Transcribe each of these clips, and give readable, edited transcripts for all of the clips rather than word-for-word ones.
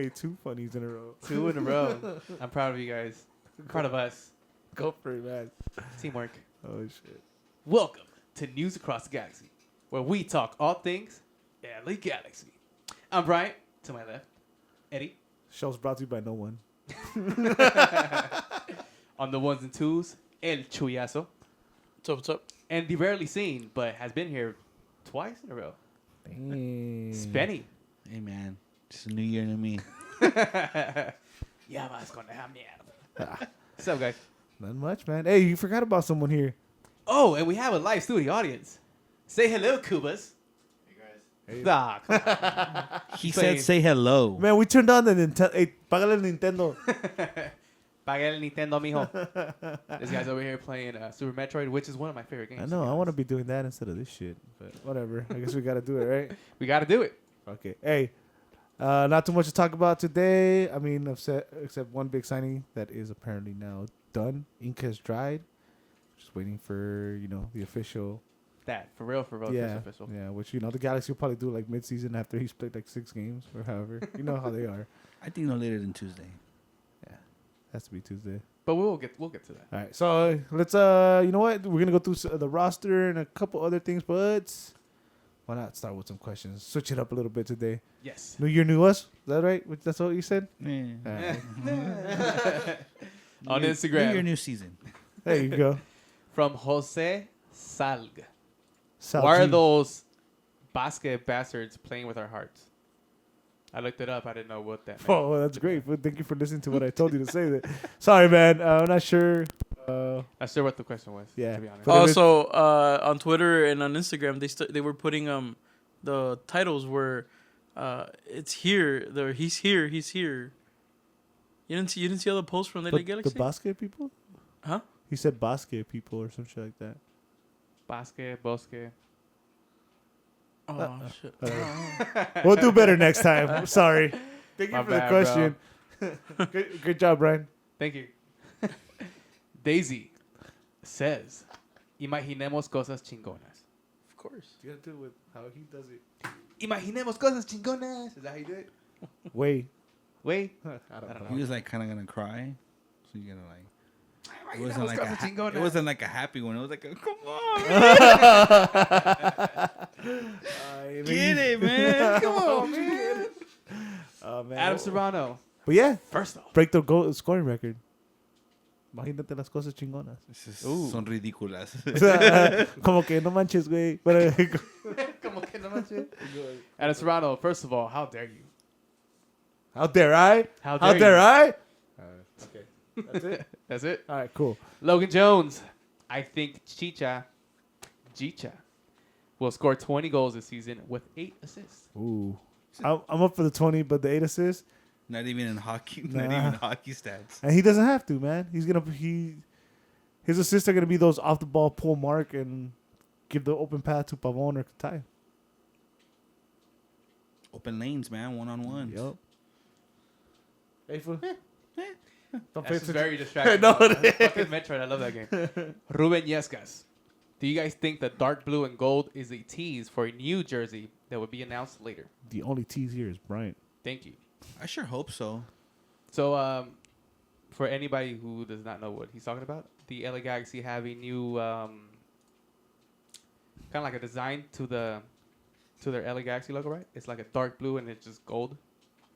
Hey, 2 funnies in a row. 2 in a row. I'm proud of you guys. Proud of us. Go for it, man. Teamwork. Oh, shit. Welcome to News Across the Galaxy, where we talk all things LA Galaxy. I'm Brian. To my left, Eddie. Show's brought to you by no one. On the ones and twos, El Chuyazo. What's up? And the rarely seen, but has been here twice in a row, Dang. Spenny. Hey, man. It's a new year to me. Ya vas con la mierda. What's up, guys? Not much, man. Hey, you forgot about someone here. Oh, and we have a live studio audience. Say hello, Cubas. Hey. Nah, come on. He Playing. said say hello. Man, we turned on the Nintendo. Hey, págale el Nintendo. Paga el Nintendo, mijo. This guy's over here playing Super Metroid, which is one of my favorite games. I know. I want to be doing that instead of this shit. But whatever. I guess we got to do it, right? We got to do it. Okay. Hey, not too much to talk about today. I mean, except one big signing that is apparently now done. Ink has dried. Just waiting for, the official. That, for real, Yeah. official. Yeah, which, the Galaxy will probably do like mid-season after he's played like 6 games or however. You know how they are. I think no later than Tuesday. Yeah. Has to be Tuesday. But we'll get to that. All right. So let's, you know what? We're going to go through the roster and a couple other things, but why not start with some questions? Switch it up a little bit today. Yes. New year, new us. Is that right? That's what you said? Yeah. All right. On New Instagram. year, new season. There you go. From Jose Salg. Sal Why are G. those basket bastards playing with our hearts? I looked it up. I didn't know what that meant. Oh, well, that's great. Well, thank you for listening to what I told you to say. That. Sorry, man. I'm not sure. Not sure what the question was, Yeah. to be honest. But Also, on Twitter and on Instagram, they were putting the titles were it's here. He's here. He's here. You didn't see all the posts from the Galaxy? The basket people? Huh? He said basket people or some shit like that. Basket, bosque. Oh shit! We'll do better next time. Sorry. Thank My you for the bad, question. Good job, Brian. Thank you. Daisy says, imaginemos cosas chingonas. Of course. You gotta do it with how he does it. Imaginemos cosas chingonas. Is that how you do it? Wait. Wait. I don't know. He was like kind of gonna cry, so you gotta like. It Imaginemos wasn't like cosas chingonas. it wasn't like a happy one. It was like a, come on, get it, man. Come on, man. Oh, man. Adam Serrano. But yeah, First off. break the goal scoring record. Imagínate las cosas chingonas. Son ridículas. Como que no manches, güey. Pero- Como que no manches. Adam Serrano, first of all, how dare you? How dare I? How How dare dare you? I? Okay. That's it. That's it. All right, cool. Logan Jones. I think Chicha will score 20 goals this season with 8 assists. Ooh. I'm up for the 20, but the 8 assists. Not even in hockey. Nah. Not even hockey stats. And he doesn't have to, man. His assists are going to be those off the ball pull mark and give the open path to Pavon or Katai. Open lanes, man. 1-on-1s. Yup. Hey, fool. Don't pay That's attention. very distracting. No, it is. Fucking Metroid. I love that game. Ruben Yescas. Do you guys think the dark blue and gold is a tease for a new jersey that would be announced later? The only tease here is Bryant. Thank you. I sure hope so. So, for anybody who does not know what he's talking about, the LA Galaxy have a new kind of like a design to their LA Galaxy logo, right? It's like a dark blue and it's just gold.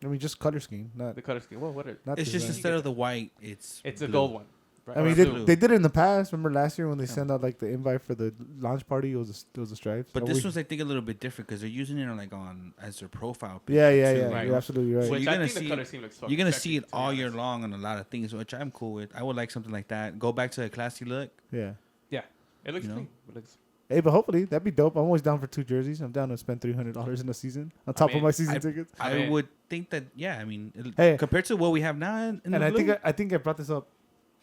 I mean, just color scheme, not The color scheme. Well, what are not It's just design. instead of the white, it's It's a blue. gold one. Right? I mean, Or blue. they did it in the past. Remember last year when they Yeah. sent out like the invite for the launch party? It was the stripes. But So this we- was, I think, a little bit different because they're using it on as their profile picture. Yeah. too, right. You're absolutely right. So Which you're I gonna think the see- color scheme looks fucking You're gonna sexy, see it to be all year honest. long on a lot of things, which I'm cool with. I would like something like that. Go back to a classy look. Yeah. Yeah, it looks You know? clean. It looks. Hey, but hopefully that'd be dope. I'm always down for 2 jerseys. I'm down to spend $300 in a season on top mean, of my season tickets. I I mean- would think that, yeah. I mean, Hey. compared to what we have now, in And the I blue, think I brought this up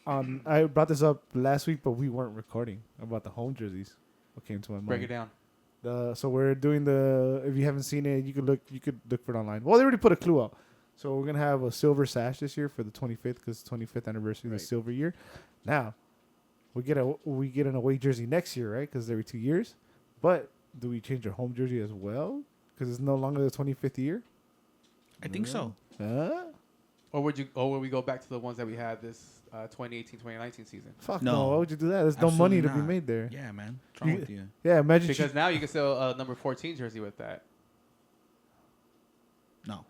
I brought this up last week, but we weren't recording about the home jerseys. What came to my mind? Break it down. So we're doing if you haven't seen it, you could look for it online. Well, they already put a clue out. So we're gonna have a silver sash this year for the 25th because 25th anniversary of the silver year. Now we get an away jersey next year, right? Because every 2 years. But do we change our home jersey as well? Because it's no longer the 25th year. I think so. Or would we go back to the ones that we had this 2018-2019 season? Fuck No. no. Why would you do that? There's no money Absolutely to be not. made there. Yeah, man. What's wrong with you? Yeah, imagine Because now you can sell a number 14 jersey with that. No.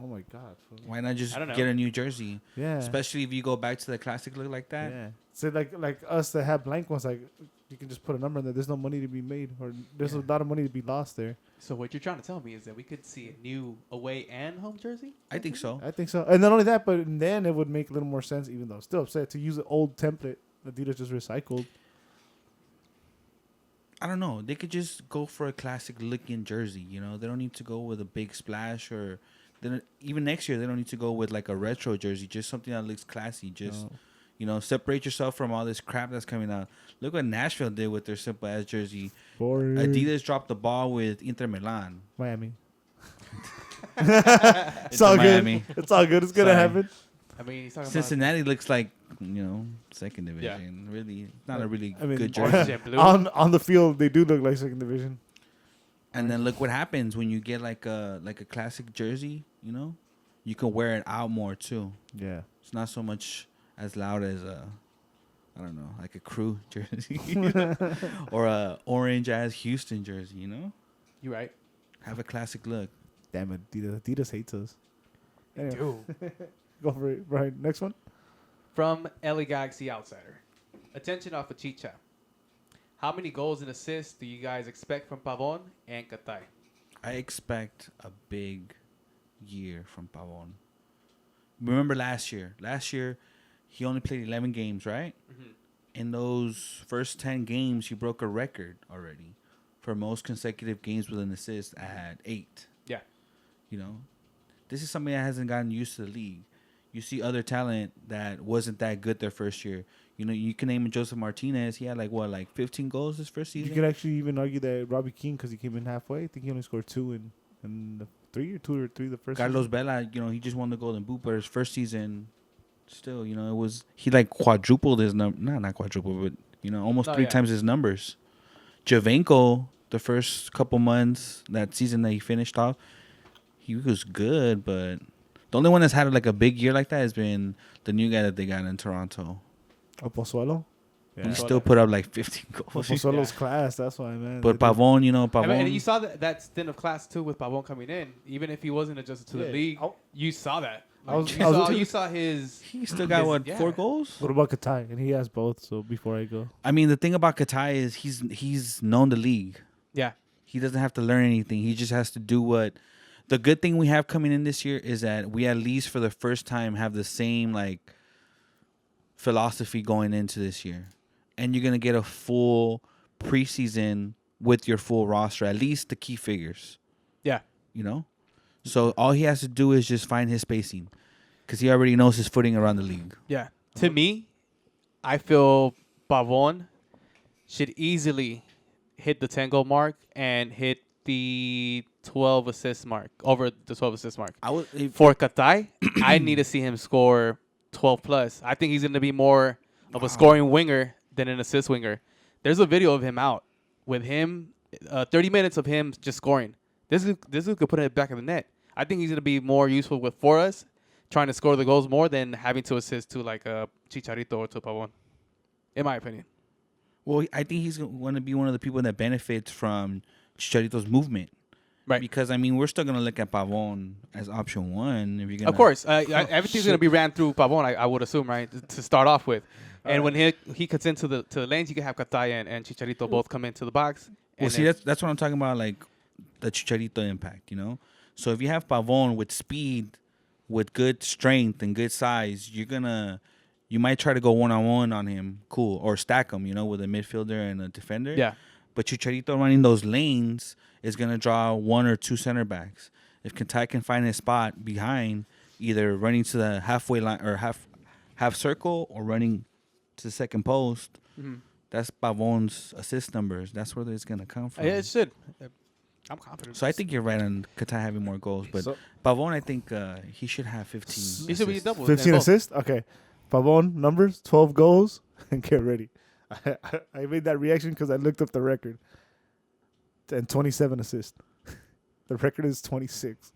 Oh my god. Why not just I don't know. get a new jersey? Yeah. Especially if you go back to the classic look like that. Yeah. So like us that have blank ones, like you can just put a number in there. There's no money to be made, or there's a lot of money to be lost there. So what you're trying to tell me is that we could see a new away and home jersey? I think so. I think so. And not only that, but then it would make a little more sense, even though I'm still upset, to use an old template Adidas just recycled. I don't know. They could just go for a classic looking jersey. You know, they don't need to go with a big splash, or even next year they don't need to go with like a retro jersey. Just something that looks classy. Just you know, separate yourself from all this crap that's coming out. Look what Nashville did with their simple ass jersey. Adidas dropped the ball with Inter Milan. Miami. It's It's all good. Miami. It's all good. It's gonna Sorry. happen. I mean, he's talking Cincinnati looks like, you know, second division. Really, not a really I mean, good orange jersey. and blue. on the field, they do look like second division. And then look what happens when you get like a classic jersey. You know, you can wear it out more too. Yeah. It's not so much as loud as I don't know, like a crew jersey or a orange ass Houston jersey. You know, You're right. have a classic look. Damn it, Adidas. Adidas hates us. Anyway, Dude. go for it. Right, next one. From LA Galaxy Outsider. Attention off of Chicha. How many goals and assists do you guys expect from Pavon and Katay? I expect a big year from Pavon. Remember last year? Last year, he only played 11 games, right? Mhm. In those first 10 games, he broke a record already for most consecutive games with an assist at 8. Yeah. You know, this is something that hasn't gotten used to the league. You see other talent that wasn't that good their first year. You know, you can name Joseph Martinez. He had like 15 goals his first season. You could actually even argue that Robbie Keane, because he came in halfway, I think he only scored 2 in the 2 or 3 the first Carlos season. Vela, you know, he just won the Golden Boot, but his first season, still, you know, it was he like quadrupled his number. Not quadrupled, but you know, almost 3 times his numbers. Javenko, the first couple months that season that he finished off, he was good, but the only one that's had like a big year like that has been the new guy that they got in Toronto. Pozuelo? He still put up like 15 goals. Pozuelo's class, that's why, man. But Pavon, you know, I mean, and Pavon. you saw that stint of class too with Pavon coming in. Even if he wasn't adjusted to the Yeah. league, you saw that. I was- You I was- you saw his. He still got what, yeah. 4 goals? What about Katai? And he has both, so before I go. I mean, the thing about Katai is he's known the league. Yeah. He doesn't have to learn anything. He just has to do what. The good thing we have coming in this year is that we at least for the first time have the same like philosophy going into this year, and you're gonna get a full preseason with your full roster, at least the key figures. Yeah. You know, so all he has to do is just find his spacing, because he already knows his footing around the league. Yeah. To me, I feel Pavon should easily hit the 10 goal mark and hit the 12 assist mark, over the 12 assist mark. I would For Katay, I need to see him score 12 plus. I think he's going to be more of a scoring winger than an assist winger. There's a video of him out with him, 30 minutes of him just scoring. This could put it back in the net. I think he's going to be more useful for us, trying to score the goals more than having to assist to like a Chicharito or to Pavon, in my opinion. Well, I think he's going to be one of the people that benefits from Chicharito's movement. Right. Because, I mean, we're still going to look at Pavon as option 1. If you're gonna, Of course. Everything's going to be ran through Pavon, I would assume, right, to start off with. And when he cuts into the lanes, you can have Katay and Chicharito both come into the box. Well, and see, then- that's what I'm talking about, like the Chicharito impact, you know? So if you have Pavon with speed, with good strength and good size, you might try to go one-on-one on him, cool, or stack him, you know, with a midfielder and a defender. Yeah. But Chicharito running those lanes is going to draw 1 or 2 center backs. If Katay can find his spot behind, either running to the halfway line or half circle or running to the second post, that's Pavon's assist numbers. That's where it's going to come from. It should. I'm confident. So I think you're right on Katay having more goals. But So- Pavon, I think he should have 15. he should be assists. double. 15 assists? Okay. Pavon, numbers, 12 goals, and get ready. I made that reaction because I looked up the record. And 27 assists. The record is 26.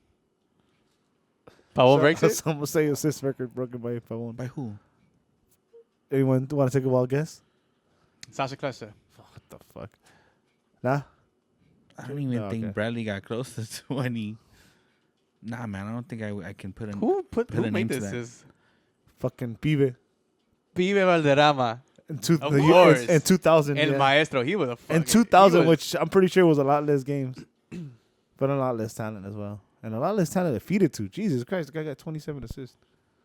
Pavon breaks it. Someone say assist record broken by Pavon. By who? Anyone want to take a wild guess? Sasha Klesha. What the fuck? Nah. I don't even Oh, think okay. Bradley got close to 20. Nah, man, I don't think I can put him. Who Put a who name made to this? that. Is Fucking Pibe. Pibe Valderrama. In, Of the course. in 2000. El yeah. Maestro. He was a fucking, In 2000, he was- which I'm pretty sure was a lot less games, but a lot less talent as well. And a lot less talent to feed it to. Jesus Christ, the guy got 27 assists.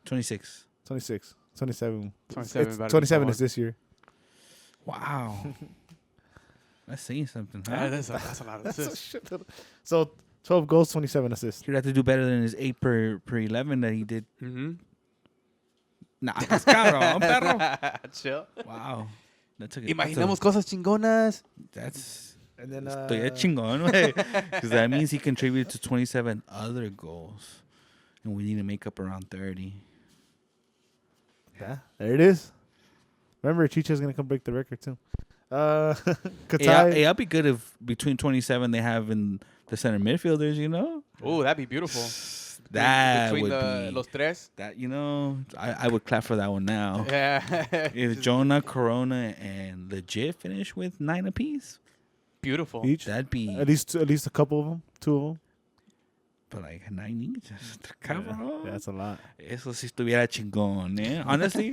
26. 26. 27. 27 It's- better 27 than is this year. Wow. That's saying something, huh? Yeah, that's a lot of That's a assists. shit ton. So 12 goals, 27 assists. He'd have to do better than his 8 per 11 that he did. Mm-hmm. Nah, that's cabrón, perro. Chill. Wow. That took it. Imaginemos cosas chingonas. That's And then estoy chingón, güey. Because that means he contributed to 27 other goals. And we need to make up around 30. yeah, there it is. Remember, Chicha's going to come break the record too. Katai. Hey, I'll be good if between 27 they have in the center midfielders, you know? Oh, that'd be beautiful. That Between would the be. Los Tres. That, you know, I would clap for that one now. Yeah. If Jonah, Corona, and Legit finish with 9 apiece, Beautiful. Each. that'd be. At least a couple of them. 2 of them. But like 9 each. Cabrón. Yeah, that's a lot. Eso sí estuviera chingón, eh? Honestly,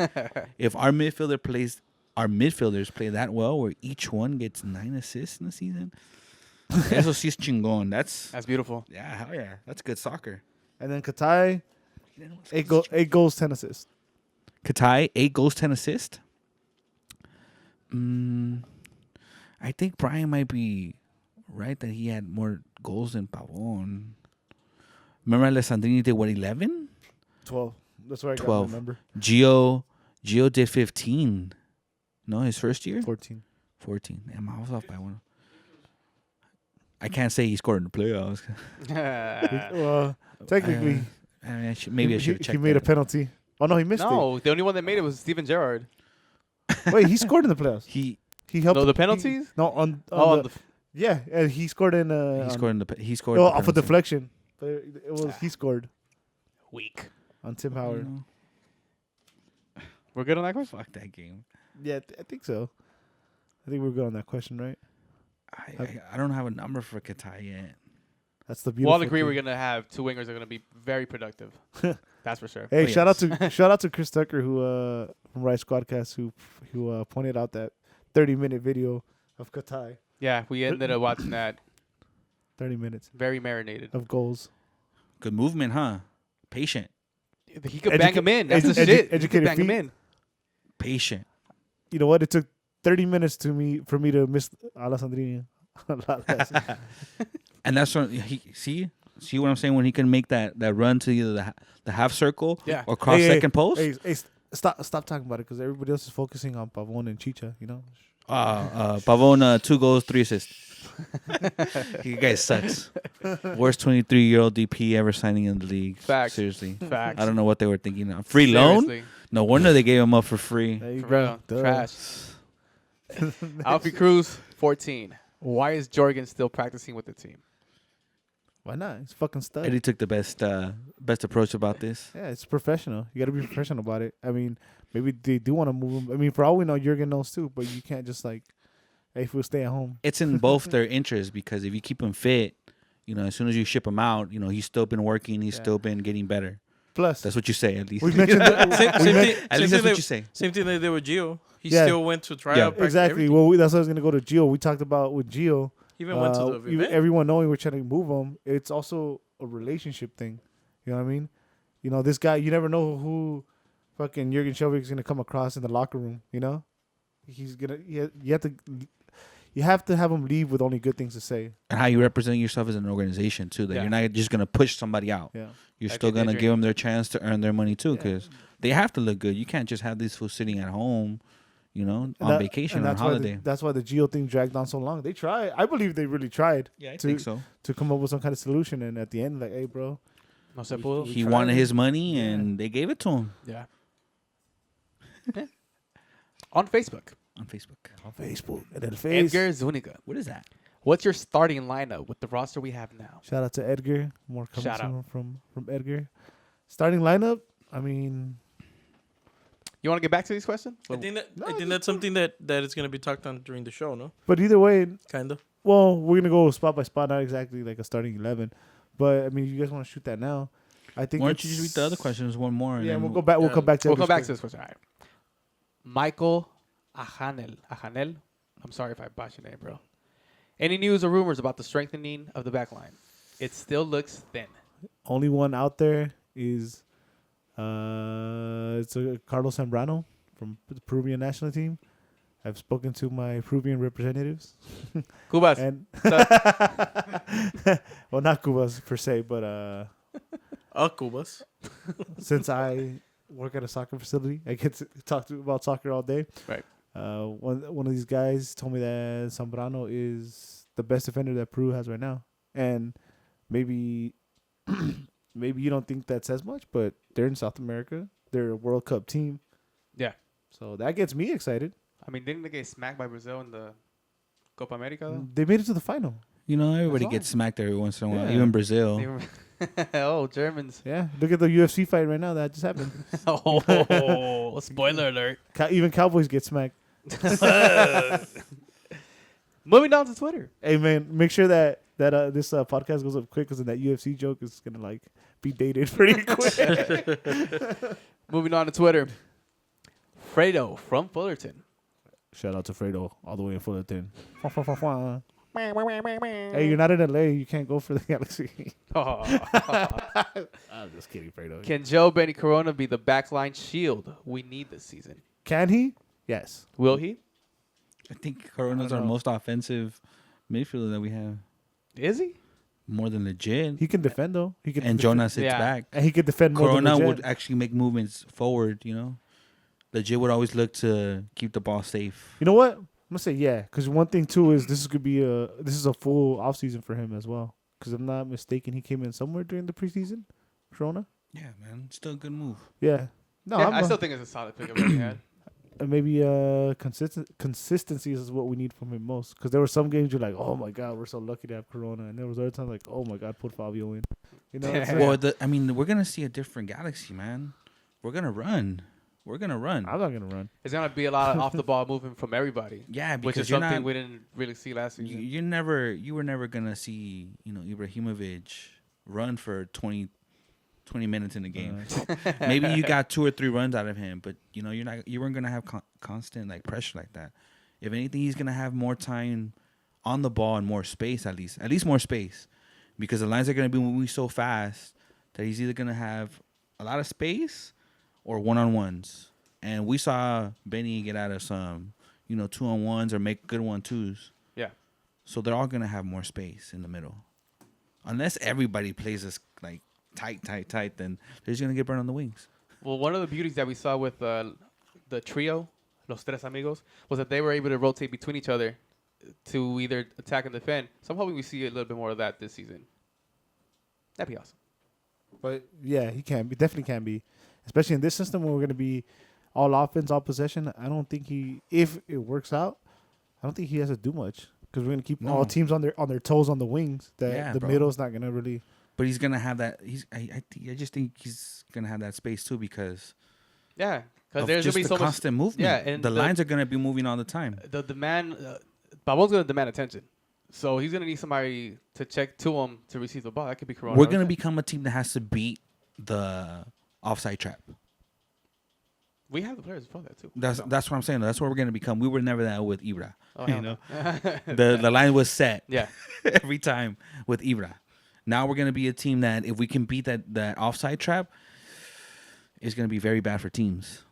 if our midfielders play that well, where each one gets 9 assists in the season, eso sí es chingón. That's beautiful. yeah, hell yeah, that's good soccer. And then Katai, 8 goals, 10 assists. Katai, 8 goals, 10 assists. I think Brian might be right that he had more goals than Pavon. Remember Alessandrini did what, 11? 12. That's where I got 12. my number. Gio did 15. No, his first year? 14. 14. Damn, I was off by one. I can't say he scored in the playoffs. Well, technically, Maybe I should have he checked made a that. penalty. Oh, no, he missed No, the only one that made it was Steven Gerrard. it. Wait, he scored in the playoffs. He Helped. No, the penalties? No, on Oh, the, yeah, and he scored in. he scored in the he scored. Oh, the off a penalty. deflection. But it was he scored weak. on Tim Howard. No. We're good on that question? Fuck that game. Yeah, I think so. I think we're good on that question, right? I don't have a number for Katai yet. That's the We'll beautiful. all agree thing. we're going to have 2 wingers that are going to be very productive. That's for sure. Hey, Oh, shout yes. out to Chris Tucker who from Rice Squadcast who pointed out that 30-minute video of Katai. Yeah, we ended up watching that 30 minutes very marinated. of goals. Good movement, huh? Patient. He could bang him in. That's the shit. He could educated bang him feet. in. Patient. You know what? It took 30 minutes for me to miss Alessandrini a lot less. And that's when he see what I'm saying, when he can make that run to either the half circle Yeah. or cross second post. Hey, stop talking about it because everybody else is focusing on Pavon and Chicha. You know. Pavon 2 goals, 3 assists. You guys sucks. Worst 23-year-old DP ever signing in the league. Facts. Seriously. Facts. I don't know what they were thinking of. Free loan? Seriously. No wonder they gave him up for free. There you For go. real. Duh. Trash. Alfie Cruz, 14. Why is Jorgen still practicing with the team? Why not? It's fucking stud. Eddie took the best approach about this. Yeah, it's professional. You got to be professional about it. I mean, maybe they do want to move him. I mean, for all we know, Jurgen knows too, but you can't just like, hey, if we stay at home. It's in both their interests because if you keep him fit, you know, as soon as you ship him out, you know, he's still been working, he's Yeah. still been getting better. Plus, That's what you say, at least. we mentioned At least that's what you say. Same thing they did with Gio. He Yeah. still went to tryout. Yeah. practice, exactly. everything. Well, that's what I was gonna go to Gio. We talked about with Gio. He even went to the event. Everyone knowing we're trying to move him. It's also a relationship thing. You know what I mean? You know, this guy. You never know who fucking Jurgen Shelvig is gonna come across in the locker room. You know, he's gonna. You have to have him leave with only good things to say. And how you represent yourself as an organization, too. That Yeah. you're not just going to push somebody out. Yeah. You're Like still a going to daydream. give them their chance to earn their money, too, Yeah. because they have to look good. You can't just have these fools sitting at home, you know, And on that- vacation and or on that's why holiday. that's why the Gio thing dragged on so long. They tried. I believe they really tried Yeah, I to- think so. to come up with some kind of solution. And at the end, like, hey, bro, No se pudo. He tried wanted it. his money, Yeah. and they gave it to him Yeah. On Facebook, on Facebook. on Facebook and then face. Edgar Zuniga. What is that? What's your starting lineup with the roster we have now? Shout out to Edgar. More coming Shout soon from Edgar. Starting lineup. I mean, You want to get back to these questions? I think No, that's something that is gonna be talked on during the show. No, but either way, kind of. well, we're gonna go spot by spot, not exactly like a starting 11. But I mean, you guys want to shoot that now? I think. Why don't you just read the other questions one more? And Yeah, then we'll go back. We'll yeah. come back to. We'll every come back to score. this question. All right. Michael Ajanel. I'm sorry if I botched your name, bro. Any news or rumors about the strengthening of the back line? It still looks thin. Only one out there is, it's a Carlos Zambrano from the Peruvian national team. I've spoken to my Peruvian representatives, Cubas. and well, not Cubas per se, but Cubas. since I work at a soccer facility, I get to talk about soccer all day. Right. One of these guys told me that Zambrano is the best defender that Peru has right now, and maybe maybe you don't think that says much, but they're in South America. They're a World Cup team, Yeah. so that gets me excited. I mean, didn't they get smacked by Brazil in the Copa America, though? They made it to the final. You know, everybody That's gets smacked every once in a while. Yeah. Even Brazil. They were oh, Germans. Yeah, look at the UFC fight right now that just happened. Oh, spoiler alert. Even Cowboys get smacked. Moving down to Twitter. Hey man, make sure that this podcast goes up quick, because that UFC joke is gonna like be dated pretty quick. Moving on to Twitter. Fredo from Fullerton. Shout out to Fredo, all the way in Fullerton. Hey, you're not in LA. You can't go for the Galaxy. Oh. I'm just kidding, Fredo. Can Joe Benny Corona be the backline shield we need this season? Can he? Yes. Will he? I think Corona's I our don't know. most offensive midfielder that we have. Is he? More than legit. He can defend though. He can And defend. Jonas sits Yeah. back. And he could defend more Corona than would Legit. actually make movements forward, you know. Legit would always look to keep the ball safe. You know what? I'm gonna say yeah, because one thing too is this is a full off season for him as well. Because I'm not mistaken, he came in somewhere during the preseason. Corona. Yeah, man. Still a good move. Yeah. No, Yeah, I'm I still think it's a solid pickup that he had. maybe consistency is what we need from him most. Because there were some games you're like, oh my god, we're so lucky to have Corona, and there was other times like, oh my god, put Fabio in. You know. It's like, Well, we're gonna see a different Galaxy, man. We're gonna run. We're gonna run. I'm not gonna run. It's going to be a lot of off the ball movement from everybody. Yeah, Which because is you're something not. we didn't really see last season. You were never gonna see, Ibrahimovic run for 20 minutes in the game. Maybe you got 2 or 3 runs out of him, but you weren't gonna have constant like pressure like that. If anything, he's gonna have more time on the ball and more space, at least more space, because the lines are gonna be moving so fast that he's either gonna have a lot of space or 1-on-1s. And we saw Benny get out of some, 2-on-1s or make good 1-2s. Yeah. So they're all gonna have more space in the middle, unless everybody plays this like tight. Then they're just gonna get burned on the wings. Well, one of the beauties that we saw with the trio, Los Tres Amigos, was that they were able to rotate between each other to either attack and defend. So I'm hoping we see a little bit more of that this season. That'd be awesome. But yeah, he can be, definitely can be, especially in this system where we're gonna be all offense, all possession. I don't think if it works out, I don't think he has to do much, because we're gonna keep all teams on their toes on the wings. That the middle's not gonna really. But he's gonna have that. I just think he's gonna have that space too, because Yeah, because of there's just gonna be the so much. constant movement. Yeah, and the lines are gonna be moving all the time. The demand, Babon's gonna demand attention, so he's gonna need somebody to check to him to receive the ball. That could be Corona. We're gonna become a team that has to beat the offside trap. We have the players for that too. That's what I'm saying. That's what we're gonna become. We were never that with Ibra. Oh, You hell know, no. the line was set Yeah. every time with Ibra. Now we're gonna be a team that if we can beat that offside trap, it's gonna be very bad for teams.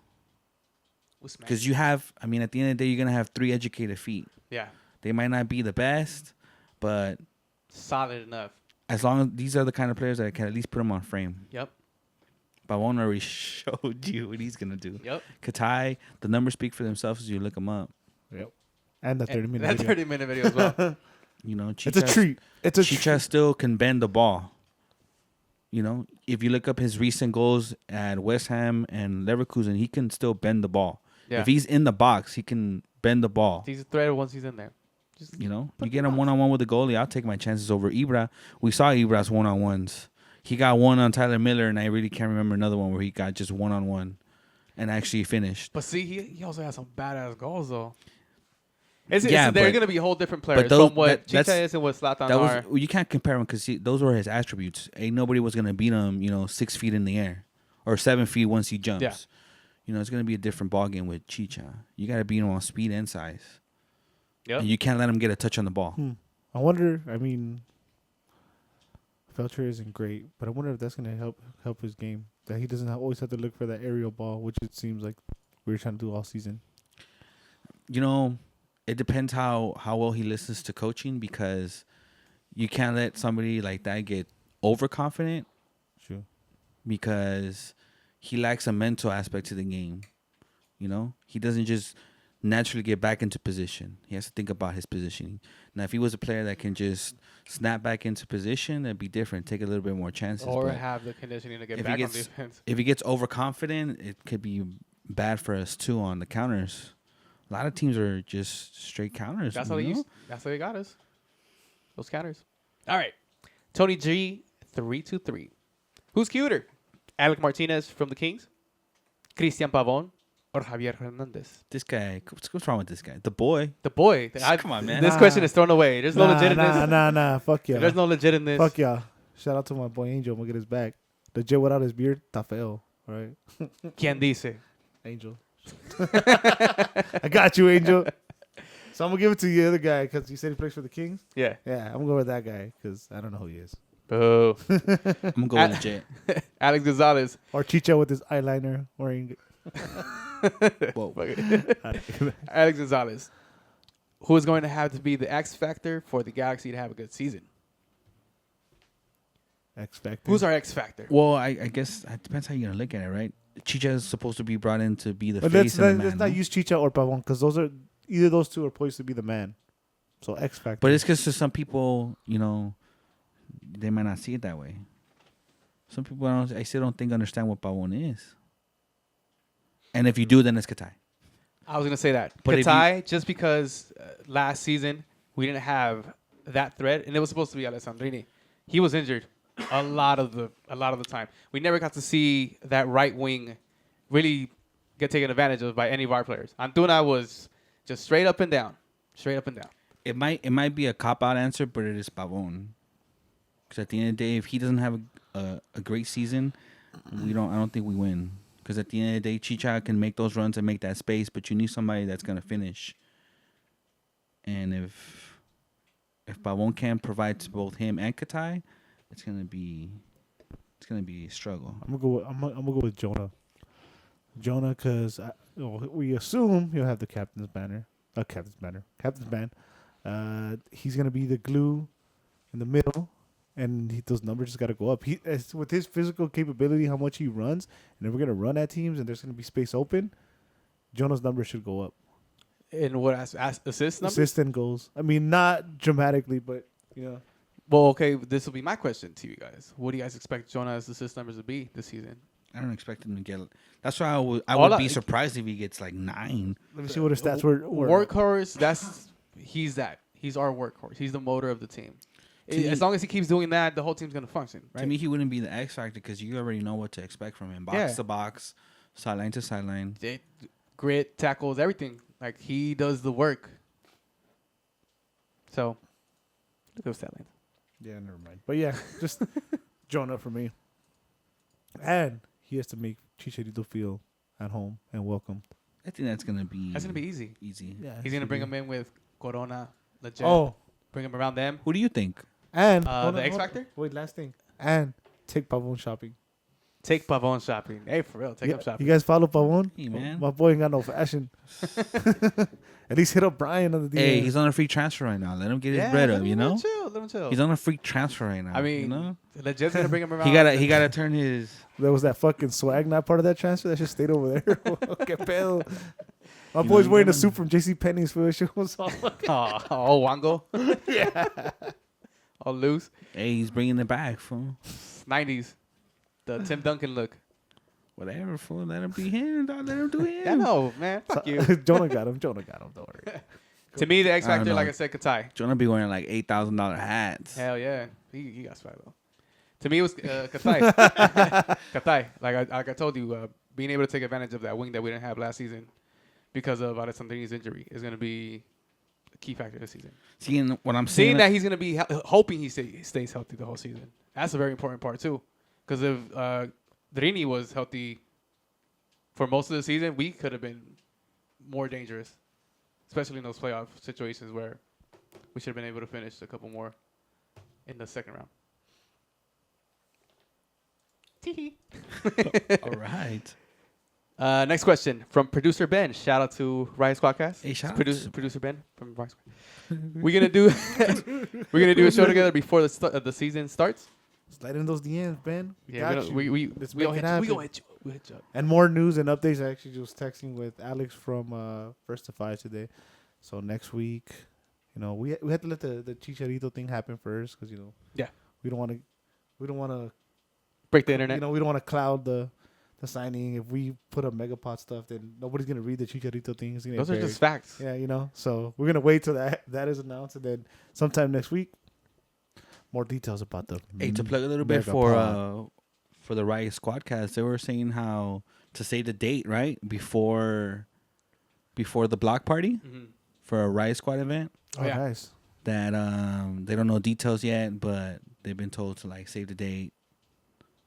Because you have, at the end of the day, you're gonna have 3 educated feet. Yeah. They might not be the best, but Solid enough. as long as these are the kind of players that can at least put them on frame. Yep. Babon already showed you what he's gonna do. Yep. Katai, the numbers speak for themselves as you look them up. Yep. And the 30-minute That video. 30-minute video as well. It's a treat. It's a Chicha still can bend the ball. If you look up his recent goals at West Ham and Leverkusen, he can still bend the ball. Yeah. If he's in the box, he can bend the ball. He's a threat once he's in there. Just You get him 1-on-1 with the goalie, I'll take my chances over Ibra. We saw Ibra's 1-on-1s. He got one on Tyler Miller, and I really can't remember another one where he got just 1-on-1 and actually finished. But see, he also has some badass goals though. Yeah, they're but- gonna be whole different players those- from what that's- Chicha is and what Zlatan That are. was you can't compare them because those were his attributes. Ain't nobody was gonna beat him, 6 feet in the air or 7 feet once he jumps. Yeah. It's gonna be a different ballgame with Chicha. You gotta beat him on speed and size, Yep. and you can't let him get a touch on the ball. I wonder. I mean, Felcher isn't great, but I wonder if that's gonna help his game. That he doesn't always have to look for that aerial ball, which it seems like we were trying to do all season. It depends how well he listens to coaching because you can't let somebody like that get overconfident Sure. because he lacks a mental aspect to the game. He doesn't just naturally get back into position. He has to think about his positioning. Now, if he was a player that can just snap back into position, it'd be different. Take a little bit more chances. Or but have the conditioning to get if back he on gets- defense. if he gets overconfident, it could be bad for us too on the counters. A lot of teams are just straight counters. That's how they got us. Those counters. All right. Tony G 323. Who's cuter? Alec Martinez from the Kings, Christian Pavon, or Javier Hernandez? This guy, what's wrong with this guy? The boy. The boy. Come on, man. This question is thrown away. There's no legitimacy. Nah. Fuck y'all. There's no legit in this. Fuck y'all. Shout out to my boy Angel. I'm gonna get his back. The J without his beard, está feo. All right. ¿Quién dice? Angel. I got you, Angel. So I'm gonna give it to the other guy because you said he plays for the Kings. Yeah. Yeah, I'm gonna go with that guy because I don't know who he is. Boo. I'm gonna go with Jet. Alex Gonzalez. Or Chicha with his eyeliner wearing. Whoa. Alex Gonzalez. Who is going to have to be the X factor for the Galaxy to have a good season? X Factor. Who's our X factor? Well, I guess it depends how you're gonna look at it, right? Chicha is supposed to be brought in to be the But face let's and the man. not no? use Chicha or Pavon because either those two are poised to be the man. So X Factor. But it's because to some people, they might not see it that way. Some people, I still don't think understand what Pavon is. And if you do, then it's Katai. I was going to say that. But if Katai, just because last season we didn't have that threat, and it was supposed to be Alessandrini. He was injured a lot of the time. We never got to see that right wing really get taken advantage of by any of our players. Antuna was just straight up and down. Straight up and down. It might be a cop out answer, but it is Pavon. Because at the end of the day, if he doesn't have a great season, I don't think we win. Because at the end of the day, Chicha can make those runs and make that space, but you need somebody that's gonna finish. And if Pavon can't provide to both him and Katai, it's gonna be a struggle. I'm gonna go with Jonah. Jonah, because we assume he'll have the captain's band. He's gonna be the glue in the middle, and those numbers just gotta go up. With his physical capability, how much he runs, and if we're gonna run at teams and there's gonna be space open, Jonah's numbers should go up. And what assist numbers? Assist and goals. I mean, not dramatically, but Well, okay, this will be my question to you guys. What do you guys expect Jonah's assist numbers to be this season? I don't expect him to get. That's why I would be surprised if he gets like 9. let me see what his stats were. Workhorse, he's that. He's our workhorse. He's the motor of the team. As long as he keeps doing that, the whole team's going to function. Right? To me, he wouldn't be the X factor because you already know what to expect from him. Box to box, sideline to sideline. Grit, tackles, everything. Like, he does the work. So, look at that line. Yeah, never mind. But yeah, just Jonah for me. And he has to make Chicharito feel at home and welcome. I think that's gonna be easy. Easy. Yeah, He's going to bring him in with Corona, legit. Oh, Bring him around them. Who do you think? and The X Factor? Wait, last thing. And take Pavon shopping. Take Pavon shopping. Hey, for real, take him shopping. You guys follow Pavon? Hey, man. My boy ain't got no fashion. At least hit up Brian on the DM. Hey, he's on a free transfer right now. Let him get his bread up. Let him chill. He's on a free transfer right now. I mean, legit's going to bring him around. he gotta turn his. There was that fucking swag not part of that transfer. That just stayed over there. Que pedo. My boy's wearing a suit from J.C. Penney's for the show. Oh, Wango. Yeah. All loose. Hey, he's bringing it back, fool. 90s. The Tim Duncan look. Whatever, fool. Let him be him. Dog. Let him do him. I know, man. Fuck you. Jonah got him. Don't worry. To me, the X I don't Factor, know. like I said, Katai. Jonah be wearing like $8,000 hats. Hell yeah. He got swag, though. To me, it was Katai. Katai. Like I told you, being able to take advantage of that wing that we didn't have last season because of Alessandrini's injury is going to be a key factor this season. Seeing what I'm Seeing saying, that he's going to be hoping he stays healthy the whole season. That's a very important part, too. Because if Drini was healthy for most of the season, we could have been more dangerous, especially in those playoff situations where we should have been able to finish a couple more in the second round. all right. Next question from producer Ben. Shout out to Riot Squadcast. Hey, shout out producer Ben from Riot Squad. We're gonna do a show together before the season starts. Slide in those DMs, Ben. Yeah, Got you. we Let's gonna make it hit you. We happen. gonna hit you. We hit you up. And more news and updates. I actually was texting with Alex from First to Five today. So next week, we had to let the Chicharito thing happen first because Yeah. we don't want to Break the internet. we don't want to cloud the signing. If we put up Megapod stuff, then nobody's gonna read the Chicharito thing. It's gonna Those get are buried. just facts. Yeah, So we're gonna wait till that is announced, and then sometime next week, more details about the. Hey, to plug a little bit for the Riot Squadcast, they were saying how to save the date right before the block party Mm-hmm. for a Riot Squad event. Oh, yeah. nice. That they don't know details yet, but they've been told to like save the date.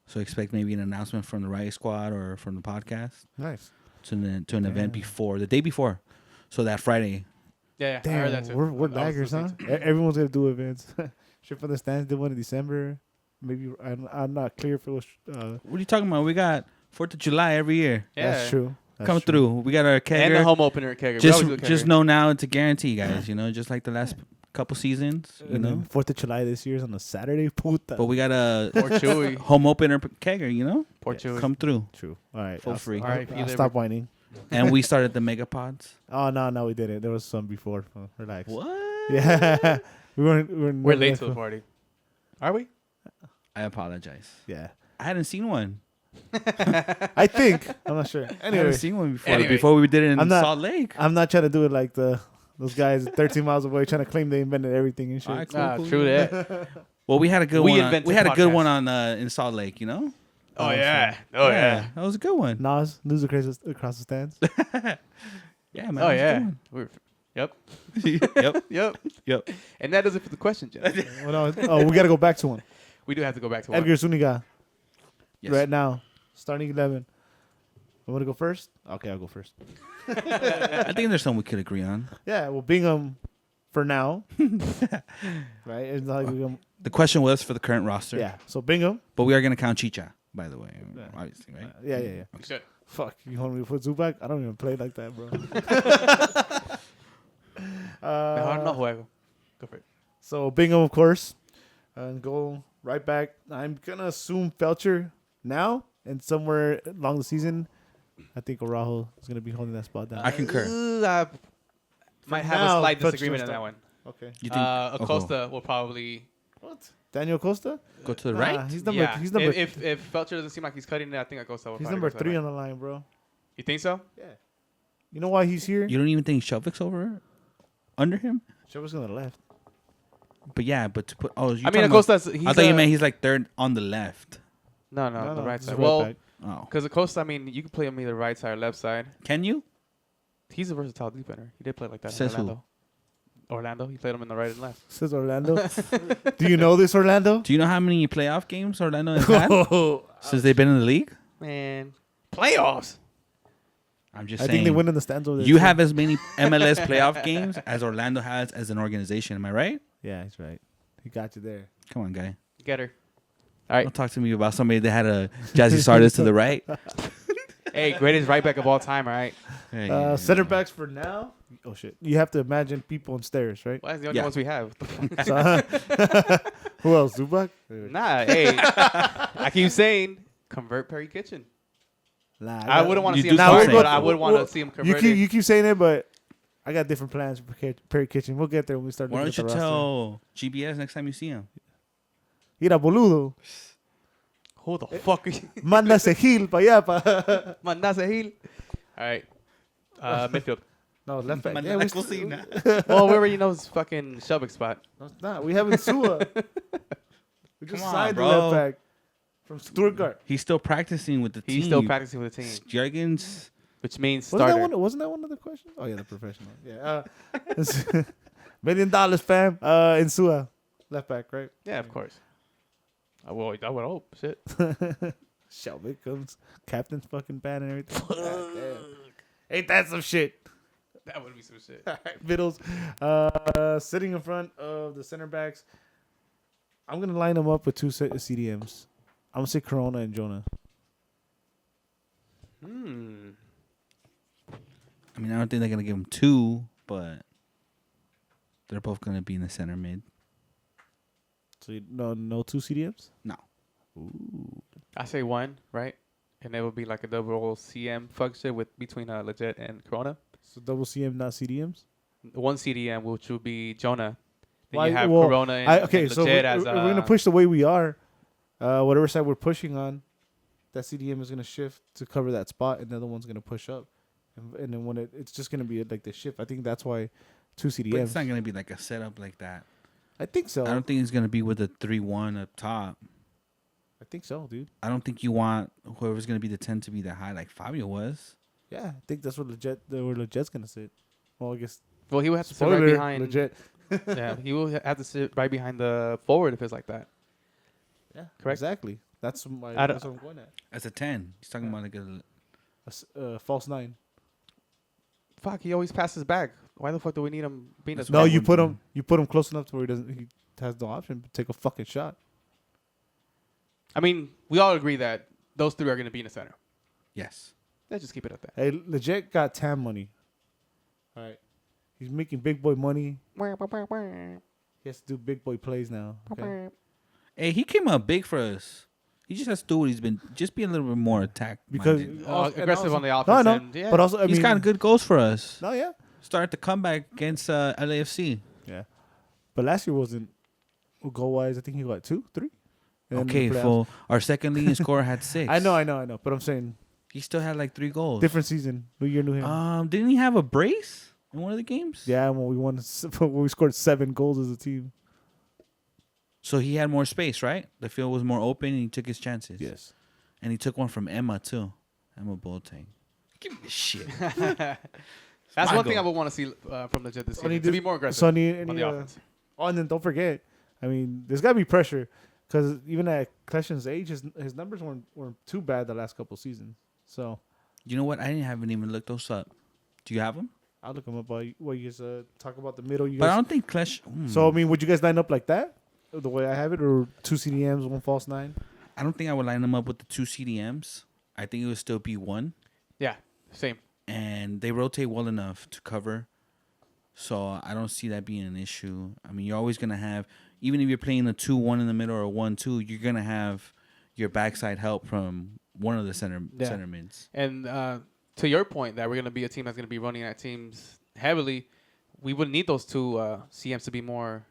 So expect maybe an announcement from the Riot Squad or from the podcast Nice. to an event before the day before, so that Friday. Yeah, I Damn, heard that too. we're I was laggers, huh? listening to- Everyone's gonna do events. Shit from the Stands did one in December. Maybe I'm not clear if it was. What are you talking about? We got 4th of July every year. Yeah. That's true. That's Come true. through. We got our kegger. And the home opener at Kegger. We always do a Just Kegger. know now it's a guarantee, guys. Just like the last couple seasons, And then 4th of July this year is on a Saturday. Puta. But we got a Poor Chewy. home opener kegger, Poor Yes. Chewy. Come through. True. All right. For free. All right, I'll stop whining. And we started the mega pods. Oh no, we didn't. There was some before. Relax. What? Yeah, We're we're late to the party. Are we? I apologize. Yeah, I hadn't seen one. I think I'm not sure. I hadn't Anyway, seen one before. Anyway. Before we did it in I'm not- Salt Lake. I'm not trying to do it like those guys 13 miles away trying to claim they invented everything and shit. All right, cool, Nah, cool. true that. Well, we had a good We one. invented We had a good podcasts. one on in Salt Lake. Oh yeah. Oh yeah. That was a good one. Nas news across the stands. Yeah, man. Oh that was a yeah. good We're, yep. one. Yep. Yep. And that does it for the question, Jen. We gotta go back to one. We do have to go back to one. Edgar Zuniga Yes. right now starting 11. I want to go first. Okay, I'll go first. I think there's something we could agree on. Yeah, well, Bingham for now, right? It's not like we're gonna, The question was for the current roster. yeah. So Bingham. But we are going to count Chicha, by the way. Yeah. Obviously, right? Yeah. Good. Fuck, you want me to put Zubac? I don't even play like that, bro. Mejor no juego. Go for it. So Bingham, of course, and go right back. I'm gonna assume Felcher now, and somewhere along the season, I think Araujo is gonna be holding that spot down. I concur. I might have now, a slight Felcher disagreement on stuff. that one. Okay. You think Acosta will probably. What? Daniel Costa? go to the Nah, right? He's number. Yeah. He's number. If Felcher doesn't seem like he's cutting it, I think Acosta will. He's probably number go to the 3 right. on the line, bro. You think so? Yeah. You know why he's here? You don't even think Shelvick's under him? Trevor's gonna left. But yeah, but to put I mean Acosta's. I thought you meant he's like third on the left. No, the right he's side. right Well, back. Oh, because Acosta, you can play him either right side or left side. can you? He's a versatile defender. He did play like that Says in who? Orlando. He played him in the right and left. Says Orlando. Do you know this, Orlando? Do you know how many playoff games Orlando has had I since they've been in the league? Man, playoffs. I'm just think saying. they win in the stands over there. You too. have as many MLS playoff games as Orlando has as an organization. Am I right? Yeah, he's right. He got you there. Come on, guy. Get her. All right. Don't talk to me about somebody that had a Jazzy Sardis to the right. Hey, greatest right back of all time. All right. Hey, Center backs for now. Oh shit! You have to imagine people on stairs, right? Well, that's the only Yeah. ones we have. So, who else? Zubac? Nah. Hey, I keep saying convert Perry Kitchen. Nah, I wouldn't want to You see do him start convert, saying but that. I would want to see him You converted. keep saying it, but I got different plans for Perry Kitchen. We'll get there when we start. why looking don't at you the roster. tell GBS next time you see him? Mira, boludo. Who the fuck are you? Manda ese gil pa allá, pa. Mandase Gil. All right. Midfield. No, left back. Manda Yeah, la we cocina. Well, where were you know his fucking Shelvick spot? No, it's not. We have Insua. We just Come on, signed bro. the left back. from Stuttgart. He's still practicing with the team. He's still practicing with the team, Jurgens. which means Wasn't starter. wasn't that one of the questions? Oh yeah, the professional. Yeah. $1 million, fam. Insua, left back, right? Yeah, of course. I would hope. Shit. Shelby comes, captain's fucking bad and everything. God damn. Ain't that some shit? That would be some shit. Vittles, sitting in front of the center backs. I'm gonna line them up with two CDMs. I'm gonna say Corona and Jonah. I mean, I don't think they're gonna give him 2, but they're both gonna be in the center mid. So no two CDMs. No. Ooh. I say 1, right? And it would be like a double CM function between Legit and Corona. So double CM, not CDMs. 1 CDM, which would be Jonah. Then Why- you have well, Corona and, okay, and so Legit we're as gonna push the way we are. Whatever side we're pushing on, that CDM is gonna shift to cover that spot, and the other one's gonna push up, and then when it's just gonna be like the shift. I think that's why 2 CDMs. But it's not gonna be like a setup like that. I think so. I don't think it's gonna be with a 3-1 up top. I think so, dude. I don't think you want whoever's gonna be the 10 to be that high like Fabio was. Yeah, I think that's where Legit's gonna sit. Well, I guess. well, he would have to sit Spoiler, right behind. Legit. Yeah, he will have to sit right behind the forward if it's like that. Yeah, Correct. Exactly. That's what I don't- I'm going at. As a 10. He's talking about like a False 9. Fuck, he always passes back. Why the fuck do we need him being a That's No, why spy? you wouldn't put him close enough to where he has no option but take a fucking shot. I mean, we all agree that those 3 are going to be in the center. yes. Let's just keep it at that. Hey, Legit got TAM money. All right, he's making big boy money. He has to do big boy plays now. Okay? Hey, he came up big for us. He just has to do what he's been. Just be a little bit more attack Because minded. Aggressive on the No, offense. no, And, yeah. but also I He's mean, got good goals for us. no, yeah, Start the comeback against LAFC. yeah. But last year wasn't goal wise. I think he got 2, 3. And then Okay, the playoffs- full. Our second leading scorer had 6. I know. But I'm saying He still had like 3 goals. different season. New year, new him. Didn't he have a brace in one of the games? Yeah, when we won, when we scored 7 goals as a team. So he had more space, right? The field was more open, and he took his chances. Yes. And he took one from Emma too. Emma Boateng. Give me the shit. That's my one thing I goal. would want to see from Legit this Sonny season. To be did- more aggressive Sonny, on the offense. Oh, and then don't forget, I mean, there's got to be pressure because even at Kleshen's age, his numbers weren't too bad the last couple seasons. So You know what? I haven't even looked those up. Do you have them? I'll look them up while you guys talk about the middle. You But I guys, don't think Clash. so, I mean, would you guys line up like that? The way I have it, or 2 CDMs, 1 false 9? I don't think I would line them up with the 2 CDMs. I think it would still be 1. Yeah, same. And they rotate well enough to cover. So I don't see that being an issue. I mean, you're always going to have, even if you're playing a 2-1 in the middle or a 1-2, you're going to have your backside help from one of the center mids. And to your point that we're going to be a team that's going to be running at teams heavily, we would need those 2 CMs to be more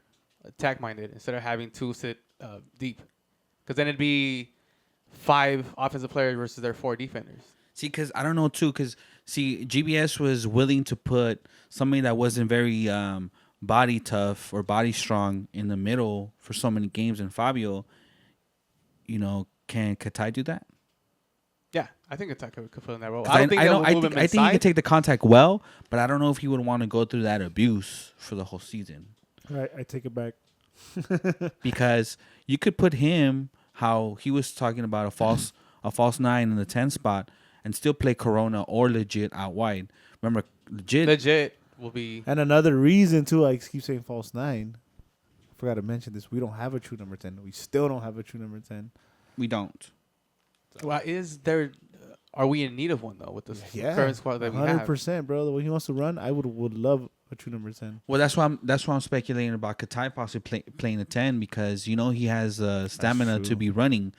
attack-minded instead of having 2 sit deep. Because then it'd be 5 offensive players versus their 4 defenders. See, because I don't know, too, because, see, GBS was willing to put somebody that wasn't very body tough or body strong in the middle for so many games. And Fabio, can Katai do that? Yeah, I think attack could fill in that role. 'Cause I don't think that would move him I think he inside. can take the contact well, but I don't know if he would want to go through that abuse for the whole season. Right, I take it back. Because you could put him how he was talking about a false 9 in the 10 spot and still play Corona or Legit out wide. Remember, Legit will be. And another reason, too, I keep saying false 9. I forgot to mention this. We don't have a true number 10. We still don't have a true number 10. we don't. Well, are we in need of one though with this current squad that we have? 100%, bro. The way he wants to run, I would love a true number 10. Well, that's why I'm speculating about Katai possibly playing a 10 because he has stamina to true. be running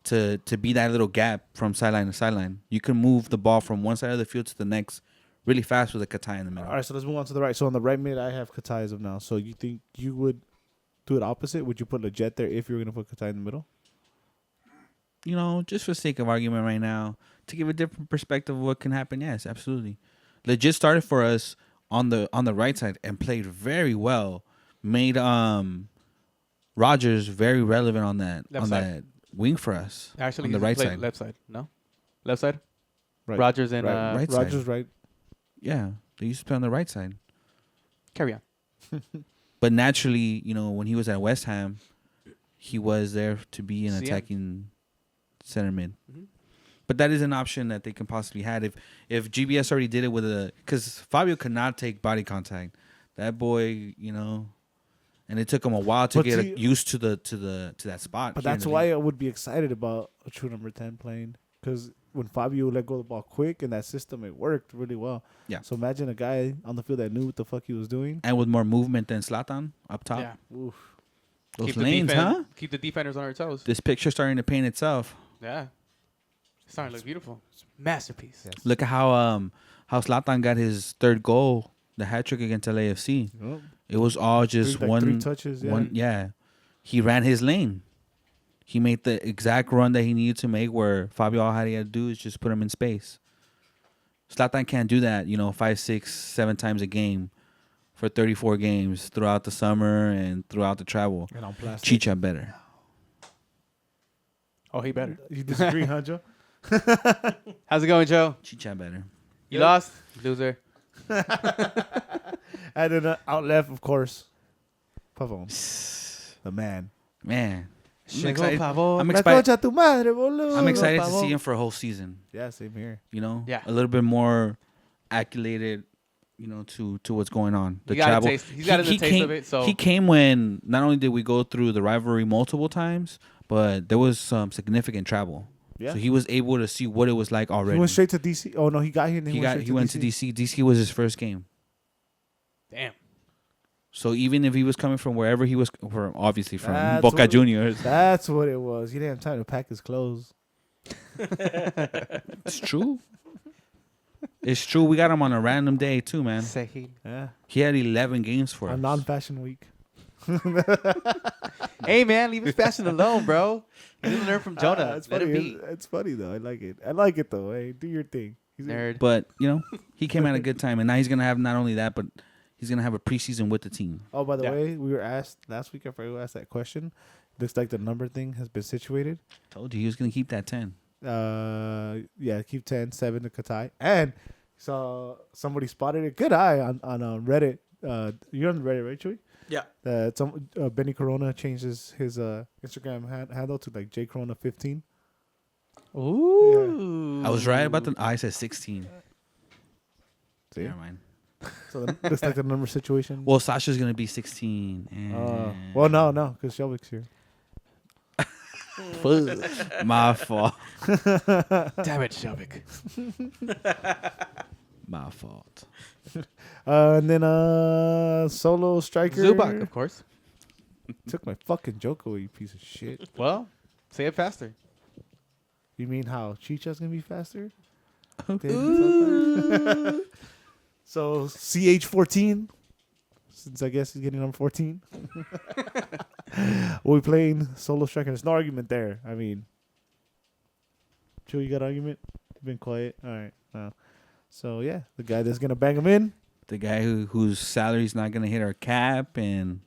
to be that little gap from sideline to sideline. You can move the ball from one side of the field to the next really fast with a Katai in the middle. All right, so let's move on to the right. So on the right mid, I have Katai as of now. So you think you would do it opposite? Would you put Legit there if you were going to put Katai in the middle? Just for sake of argument right now, to give a different perspective of what can happen, yes, absolutely. Legit started for us on the right side and played very well. Made Rogers very relevant on that wing for us. Actually, on the he's right played side. left side. No, left side. Right. Rogers and right side. Rogers right. Yeah, they used to play on the right side. carry on. But naturally, you know, when he was at West Ham, he was there to be an CM. attacking center mid. Mhm. But that is an option that they can possibly had if GBS already did it with because Fabio could not take body contact. That boy, you know, and it took him a while to But get see- used to that spot. But here in that's the why league. I would be excited about a true number 10 playing. Because when Fabio let go of the ball quick in that system, it worked really well. Yeah. So imagine a guy on the field that knew what the fuck he was doing. And with more movement than Zlatan up top. Yeah. Oof. Those Keep lanes, the huh? Keep the defenders on their toes. This picture starting to paint itself. Yeah. It's starting to look beautiful. Masterpiece. Yes. Look at how Zlatan got his third goal, the hat trick against LAFC. Oh, It was all just three, like, one three touches. Yeah. Yeah. He ran his lane. He made the exact run that he needed to make where Fabio all he had to do is just put him in space. Zlatan can't do that, 5, 6, 7 times a game for 34 games throughout the summer and throughout the travel. And on plastic. Chicha better. Oh, he better. You disagree, huh, Joe? How's it going, Joe? Chicha better. You lost? Loser. And then out left, of course, Pavon. The man. Man. I'm Llegó excited. Pavón. I'm La excited. concha tu madre, boludo. I'm excited to Pavon. see him for a whole season. Yeah, same here. Yeah. A little bit more acclimated, to what's going on. The He got a travel. taste. He's gotten the taste came, of it, so- he came when not only did we go through the rivalry multiple times, but there was some significant travel. Yeah. So he was able to see what it was like already. He went straight to DC. Oh, no, he got here and He straight went to DC. DC was his first game. Damn. So even if he was coming from wherever he was, obviously from That's Boca what- Juniors, That's what it was. He didn't have time to pack his clothes. it's true. It's true. We got him on a random day too, man. Yeah. He had 11 games for On us. non-fashion week. Hey, man, leave his fashion alone, bro. You didn't learn from Jonah. It's Let funny. it be. It's funny though. I like it. I like it though. Hey, do your thing. Nerd. But he came at a good time, and now he's gonna have not only that, but he's gonna have a preseason with the team. Oh, by the Yeah. way, we were asked last week. I forgot who asked that question. Looks like the number thing has been situated. Told you he was gonna keep that 10. Yeah, keep 10, 7 to Katai. And saw somebody spotted it. Good eye on Reddit. You're on Reddit, right, Chewy? Yeah. Benny Corona changed his Instagram handle to like J Corona 15. Ooh. I was right about the. I said 16. See? Never mind. So it looks like the number situation. Well, Sasha's gonna be 16. Well, no, because Shelvick's here. My fault. Damn it, Shelvick. My fault. And then solo striker. Zubac, of course. Took my fucking joke away, you piece of shit. Well, say it faster. You mean how Chicha's gonna be faster? So CH14, since I guess he's getting on 14. We'll be playing solo striker. There's no argument there. I mean, Chew, you got argument? You've been quiet. All right. No. So yeah, the guy that's gonna bang him in. The guy whose salary's not gonna hit our cap and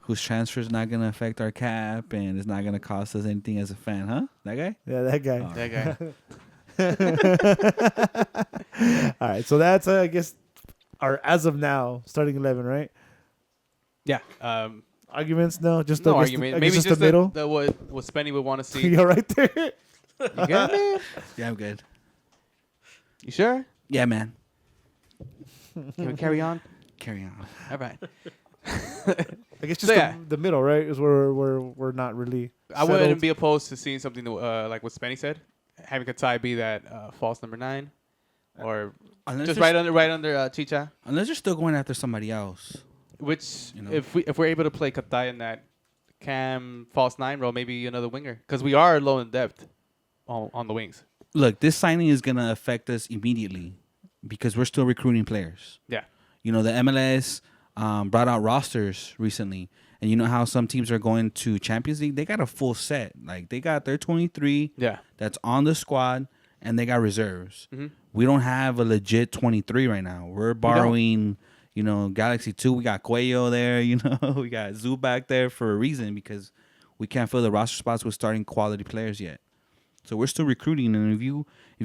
whose transfer's not gonna affect our cap and it's not gonna cost us anything as a fan, huh? That guy? Yeah, that guy. Oh. That guy. All right. So that's I guess our as of now starting 11, right? Yeah. Arguments? No, just No I guess argument. I Maybe guess just the middle. what Spenny would want to see. You're right there. You good, man? Yeah, I'm good. You sure? Yeah, man. Can we carry on? Carry on. All right. I guess just So, yeah. the middle, right? Is where we're not really. I wouldn't be opposed to seeing something like what Spenny said, having Katai be that false number 9, or Unless just they're right under Chicha. Unless you're still going after somebody else. Which You know. if we're able to play Katai in that cam false 9 role, maybe another winger, because we are low in depth on the wings. Look, this signing is gonna affect us immediately because we're still recruiting players. Yeah. The MLS brought out rosters recently, and you know how some teams are going to Champions League. They got a full set. Like they got their 23 Yeah. that's on the squad, and they got reserves. Mm-hmm. We don't have a legit 23 right now. We're borrowing. Galaxy 2. We got Cuello there. We got Zubac there for a reason because we can't fill the roster spots with starting quality players yet. So we're still recruiting, and if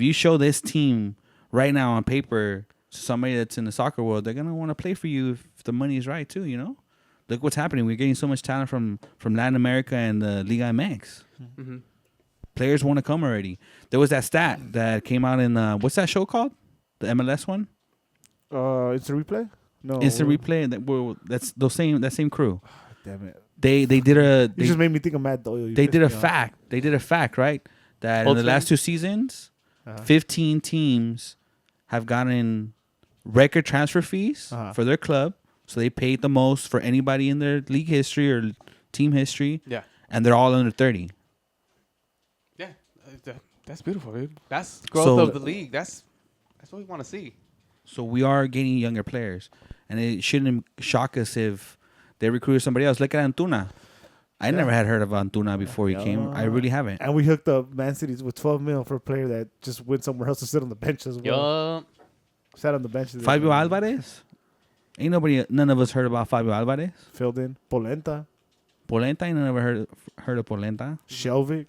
you show this team right now on paper to somebody that's in the soccer world, they're gonna want to play for you if the money is right too. You know, look what's happening. We're getting so much talent from Latin America and the Liga MX. Mm-hmm. Players want to come already. There was that stat that came out in what's that show called? The MLS one. It's a replay. No, Instant replay. That's that same crew. Damn it! They did a You just made me think of Matt Doyle. You they pissed did a me off. fact. They did a fact, right? That in the Ultimate? last 2 seasons, Uh-huh. 15 teams have gotten record transfer fees Uh-huh. for their club. So they paid the most for anybody in their league history or team history, Yeah. and they're all under 30. Yeah. That's beautiful, dude. That's growth So- of the league. That's what we want to see. So we are getting younger players, and it shouldn't shock us if they recruited somebody else. Look at Antuna. I never had heard of Antuna before he came. I really haven't. And we hooked up Man City's with 12 mil for a player that just went somewhere else to sit on the bench as well. Yup. Sat on the bench. Fabio Alvarez? None of us heard about Fabio Alvarez. Filled in. Polenta. Polenta, I never heard of Polenta. Shelvick.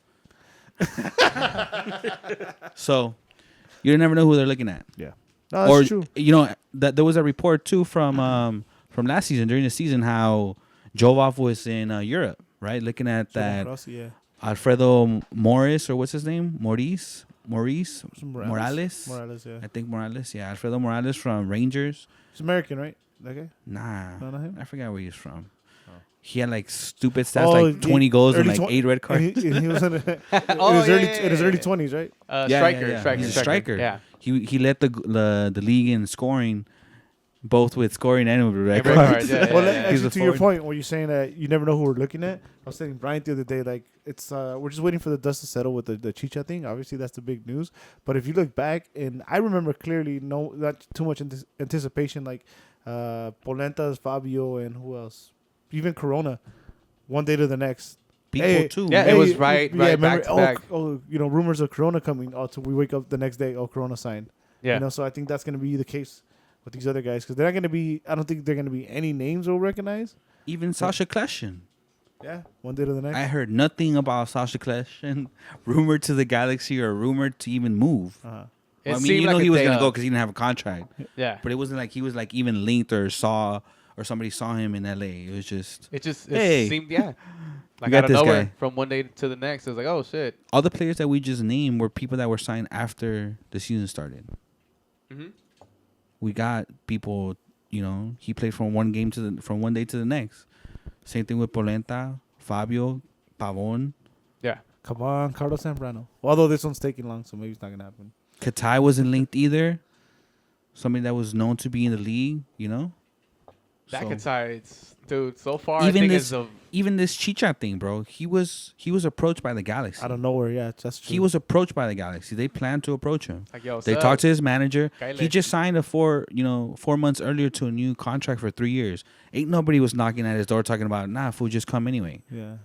So you never know who they're looking at. Yeah. No, that's true. You know that there was a report too from last season during the season how Jovov was in Europe, right? Looking at that Rossi, yeah. Alfredo Morris or what's his name? Morales. Morales. Morales, yeah. I think Morales. Yeah, Alfredo Morales from Rangers. He's American, right? That guy? Nah, No, not him? I forgot where he's from. Oh. He had like stupid stats, Oh, like 20 goals and early like tw- 8 red And cards. he was in, Oh, in his early 20s, right? Striker. He's a striker. Yeah. He led the league in scoring, both with scoring and with red And red cards. cards, yeah, Well, yeah. He's actually, a to your forward. point, where you're saying that you never know who we're looking at, I was telling Brian the other day, like, it's we're just waiting for the dust to settle with the Chicha thing. Obviously, that's the big news. But if you look back, and I remember clearly, not too much anticipation, like Polentas, Fabio, and who else? Even Corona, one day to the next. People Hey, too. Yeah, it was right remember, back to back. Rumors of Corona coming. Oh, so we wake up the next day, Corona signed. Yeah. You know, so I think that's going to be the case with these other guys because they're not going to be. I don't think they're going to be any names we'll recognize. Even Sasha Kleshin. Yeah, one day to the next. I heard nothing about Sasha Kleshin. Rumored to the Galaxy or rumored to even move. Uh-huh. It Well, I mean, seemed you know like he a was day gonna go of. because he didn't have a contract. Yeah. But it wasn't like he was like even linked or saw or somebody saw him in LA. It was just It Hey. seemed, yeah. Like got out of this nowhere, guy. from one day to the next. It was like, oh, shit. all the players that we just named were people that were signed after the season started. Mm-hmm. We got people, you know, he played from one day to the next. Same thing with Polenta, Fabio, Pavon. Yeah. Come on, Carlos Zambrano. Although this one's taking long, so maybe it's not gonna happen. Katai wasn't linked either. Somebody that was known to be in the league, you know. Back So- inside, dude, so far, Even I think this- as of Even this Chicha thing, bro. He was approached by the Galaxy. Out of nowhere, yeah, that's true. He was approached by the Galaxy. They planned to approach him. like, yo, They talked to his manager. Kyle. He just signed a 4 months earlier to a new contract for 3 years. Ain't nobody was knocking at his door talking about, nah, fool, just come anyway. yeah.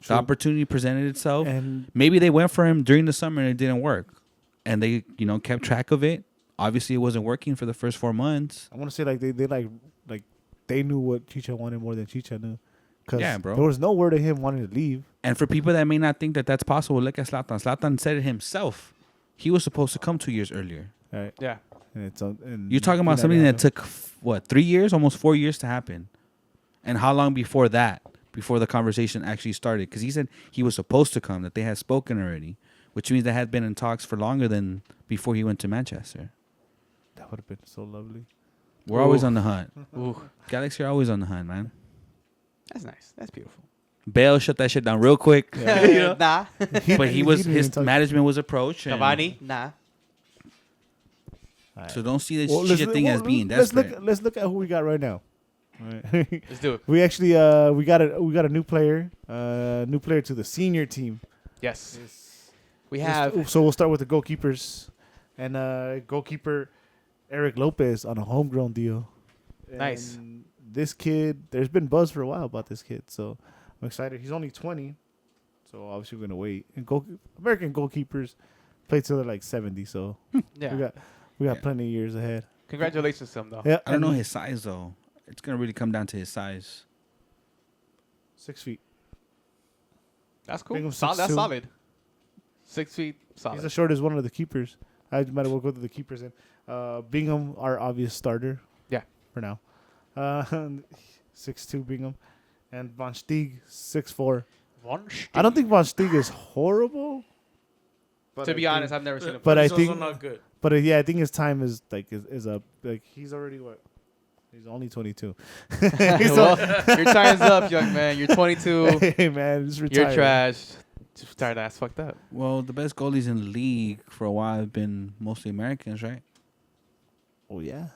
The opportunity presented itself. And Maybe they went for him during the summer and it didn't work. And they, kept track of it. Obviously, it wasn't working for the first 4 months. I want to say like they knew what Chicha wanted more than Chicha knew. Cause Yeah, bro. there was no word of him wanting to leave. And for people that may not think that that's possible, look at Zlatan. Zlatan said it himself. He was supposed to come 2 years earlier. Right. Yeah. And it's and You're talking about something that took, 3 years, almost 4 years to happen. And how long before that, before the conversation actually started? Because he said he was supposed to come, that they had spoken already, which means they had been in talks for longer than before he went to Manchester. That would have been so lovely. We're always on the hunt. Ooh, Galaxy are always on the hunt, man. that's nice. That's beautiful. Bale shut that shit down real quick. Nah. But didn't his even touch- management was approached. and- Cavani? Nah. Alright. So don't see this Well, Chicha thing as being desperate. Let's look at who we got right now. All right. Let's do it. We actually we got a new player to the senior team. Yes. We have. So we'll start with the goalkeepers, and goalkeeper Eric Lopez on a homegrown deal. Nice. And this kid, there's been buzz for a while about this kid, so I'm excited. He's only 20, so obviously we're gonna wait. And American goalkeepers play till they're like 70, so Yeah. we got plenty of years ahead. Congratulations to him, though. Yeah, I don't know and his size though. It's gonna really come down to his size. 6 feet. That's cool. Bingham's That's 6'2". solid. 6 feet, He's solid. as short as one of the keepers. I might as well go to the keepers in. Bingham, our obvious starter. Yeah. For now. 6'2" Bingham. And Von Steeg, 6'4". I don't think Von Steeg is horrible. But To be honest, I've never seen him. but But I he's also think- not good. But I think his time is up. Like he's already what? He's only 22. Well, your time's up, young man. You're 22. Hey man, just retire. You're trash. Just retired ass fucked up. Well, the best goalies in the league for a while have been mostly Americans, right? Oh yeah.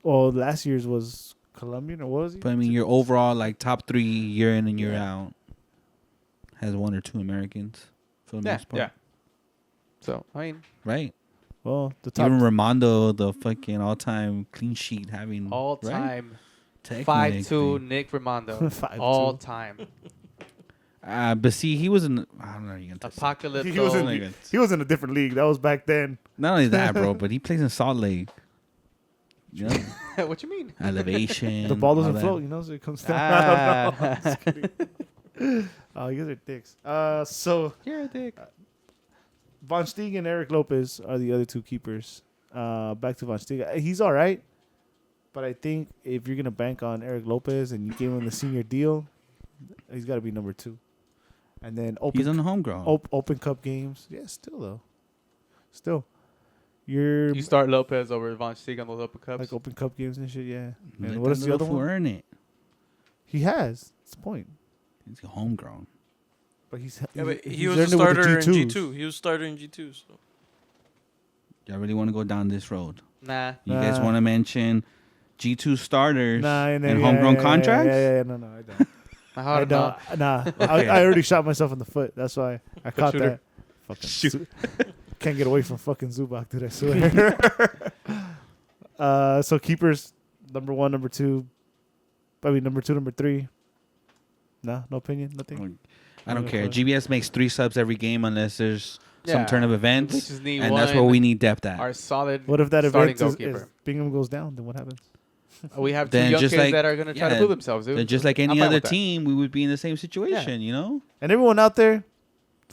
Well, last year's was Colombian or what was he? But I mean, your overall like top 3 year in and year Yeah. out has 1 or 2 Americans for the Yeah, most part. yeah. So I mean, Right. Well, the top. Even Ramondo, the fucking all-time clean sheet having all right? time Technically. 5'2" Nick Ramondo, 5'2". all time But see, he was in. I don't know. You can apocalypse. He was in- Like He was in a different league. That was back then. Not only that, bro, but he plays in Salt Lake. You know, What you mean? elevation. The ball all doesn't that. float, so it comes down. I don't know. Ah. Just kidding. Oh, you guys are dicks. So You're a dick. Von Steeg and Eric Lopez are the other 2 keepers. Back to Von Steeg. He's all right. But I think if you're going to bank on Eric Lopez and you give him the senior deal, he's got to be number 2. And then He's on the homegrown. open cup games. Yeah, still, though. Still. You're You start Lopez over Von Steeg on those open cups. like open cup games and shit, yeah. Let And what that is the other little fool one? earn it. He has. That's the point. He's homegrown. But he's Yeah, but he he's was a earned it with the starter in G2s. G2. He was starter in G2. So Y'all really want to go down this road? Nah. You guys Nah. want to mention G2 starters Nah, and yeah, homegrown yeah, contracts? Yeah, no, I don't. I I don't. Nah, I already shot myself in the foot. That's why I caught shooter. that. Fucking can't get away from fucking Zubak, dude. I swear. So keepers, number 1, number 2. I mean, number 2, number 3. Nah, no opinion, nothing. I don't care. Okay. GBS makes 3 subs every game unless there's some turn of We events, just need and that's where one. we need depth at. Our solid. What if that starting event is goalkeeper. Bingham goes down? Then what happens? We have 2 Then young just kids like- that are gonna try to yeah, prove themselves, dude. Then just like I'm any fine other with that. team, we would be in the same situation, you know? And everyone out there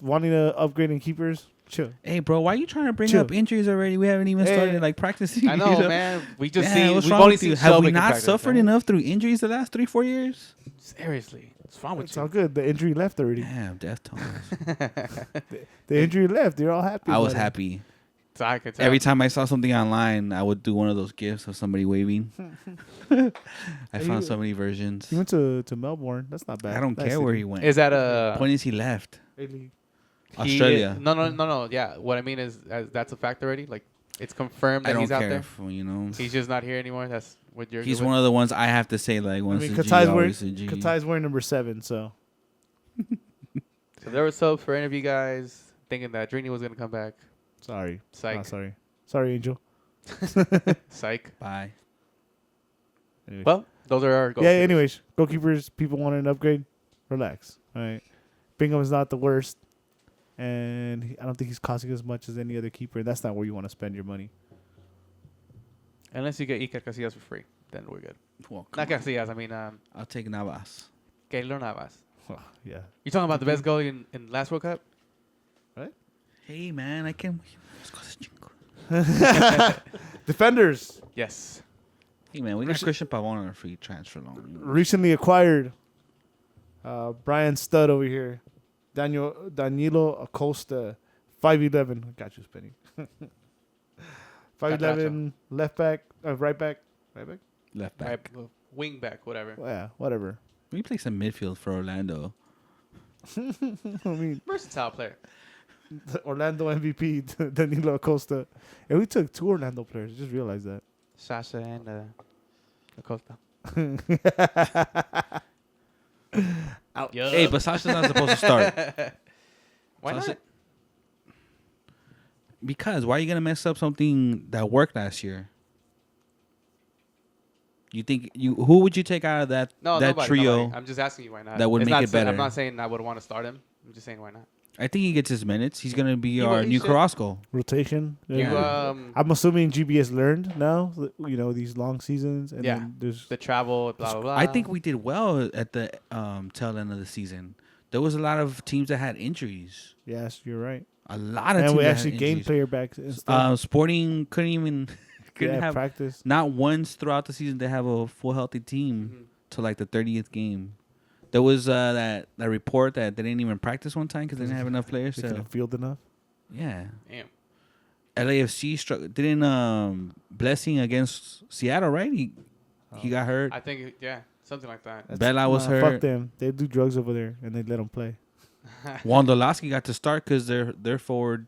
wanting to upgrade in keepers, chill. Hey, bro, why are you trying to bring Chill. up injuries already? We haven't even Hey. started like practicing. I you know, man. We just Yeah, see. what's We've wrong only with you? seen Have we Shelby in not practice, suffered man. enough through injuries the last 3-4 years? Seriously, what's wrong with It's you? all good. The injury left already. Damn, Deftones. The injury left. You're all happy. I was about it. happy. So I could tell. Every time I saw something online, I would do one of those gifs of somebody waving. I found so many versions. He went to Melbourne. That's not bad. I don't Nice care where city. he went. Is that a Point is, he left A-League. Australia. No. Yeah, what I mean is that's a fact already. Like it's confirmed I that don't he's out care. there. If, you know, He's just not here anymore. That's what you're. he's good one of the ones I have to say like I once mean, a G, Katai's wearing always a G. Katai's wearing number 7. So with. So there was hopes for any of you guys thinking that Drini was gonna come back. sorry. Psych. Oh, sorry, Angel. Psych. Bye. Anyways. Well, those are our goals. yeah. Anyways, goalkeepers. People want an upgrade. Relax. All right. Bingham is not the worst, and I don't think he's costing as much as any other keeper. That's not where you want to spend your money. Unless you get Iker Casillas for free, then we're good. Well, Not come on. Casillas. I mean, I'll take Navas. Keylor Navas. Yeah. You talking about the best goalie in last World Cup? Hey man, I can. Let's go to Chinko. Defenders Yes. Hey man, we got Christian Pavon on a free transfer loan. recently acquired. Brian Stud over here. Danilo Acosta, 5'11". Got you, Spenny. 5'11", left back, right back. Left back. Right, wing back, whatever. Well, yeah, whatever. We play some midfield for Orlando. I mean, Versatile player. the Orlando MVP, Danilo Acosta. And we took 2 Orlando players. Just realized that. Sasha and Acosta. Out. Yup. Hey, but Sasha's not supposed to start. Why Sasha- not? Because why are you gonna mess up something that worked last year? You think who would you take out of that No, that nobody, trio? nobody. I'm just asking you why not. that would It's make not it saying- better. I'm not saying I would want to start him. I'm just saying why not. I think he gets his minutes. He's gonna be will- our he new should. Carrasco. Rotation. You Yeah. I'm assuming GBS learned now, these long seasons. And Yeah. then there's The travel, blah blah blah. I think we did well at the tail end of the season. there was a lot of teams that had injuries. Yes, you're right. A lot of And teams we that actually had gained injuries. player back instead. Sporting couldn't even couldn't have practice. not once throughout the season they have a full healthy team till like the 30th game. There was that report that they didn't even practice one time because they didn't have enough players. They couldn't field enough. Yeah. Damn. LAFC didn't Blessing against Seattle, right? He got hurt. I think something like that. Bella was hurt. Fuck them. They do drugs over there and they let them play. Wondolowski got to start because their forward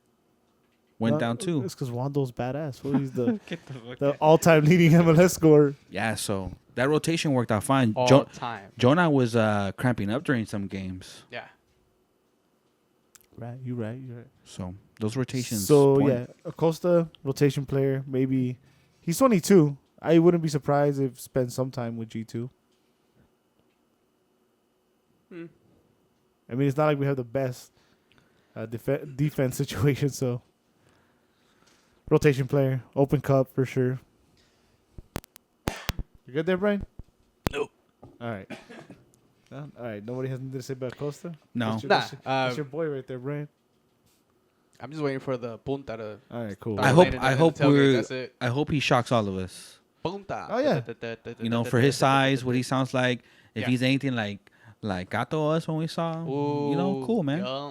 went down too. It's because Wando's badass. Well, he's the all-time leading MLS scorer. Yeah, so that rotation worked out fine. All time. Jonah was cramping up during some games. Yeah. Right, you're right. So those rotations. So important. yeah, Acosta, rotation player. Maybe he's 22. I wouldn't be surprised if spent some time with G2. I mean, it's not like we have the best defense situation. So rotation player, Open Cup for sure. You good there, Brian? Nope. All right. All right. Nobody has anything to say about Acosta? No. That's your boy right there, Brian. I'm just waiting for the punta to. All right, cool. I hope he shocks all of us. Punta. Oh, yeah. You know, for his size, what he sounds like. If Yeah. he's anything like Gato us when we saw him, you know, cool, man. Yeah.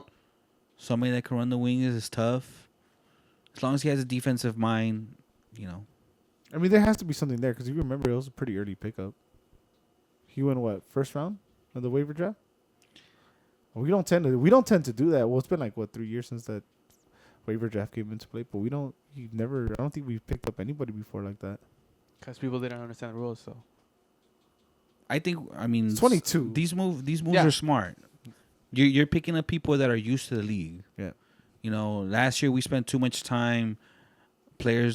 Somebody that can run the wings is tough. As long as he has a defensive mind, you know. I mean, there has to be something there because you remember it was a pretty early pickup. He went first round of the waiver draft. We don't tend to do that. Well, it's been like 3 years since that waiver draft came into play, but I don't think we've picked up anybody before like that. Because people didn't understand the rules, so. I mean, It's 22. These moves Yeah. are smart. You're picking up people that are used to the league. Yeah. You know, last year we spent too much time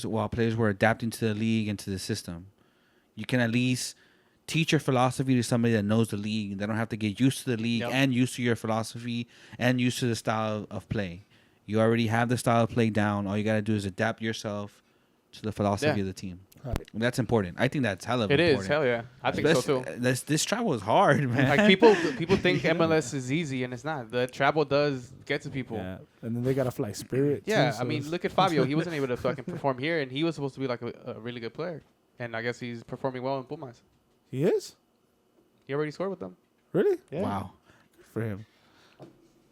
while players were adapting to the league and to the system. You can at least teach your philosophy to somebody that knows the league. They don't have to get used to the league and used to your philosophy and used to the style of play. You already have the style of play down. All you got to do is adapt yourself to the philosophy of the team. Right. And that's important. I think that's hella It important. is, hell yeah. I think so too. This travel is hard, man. Like people think MLS is easy and it's not. The travel does get to people. Yeah, and then they gotta fly Spirit. Yeah, too, so I mean, look at Fabio. He wasn't able to fucking perform here, and he was supposed to be like a really good player. And I guess he's performing well in Pumas. he is He already scored with them. really. Yeah. Wow. Good for him.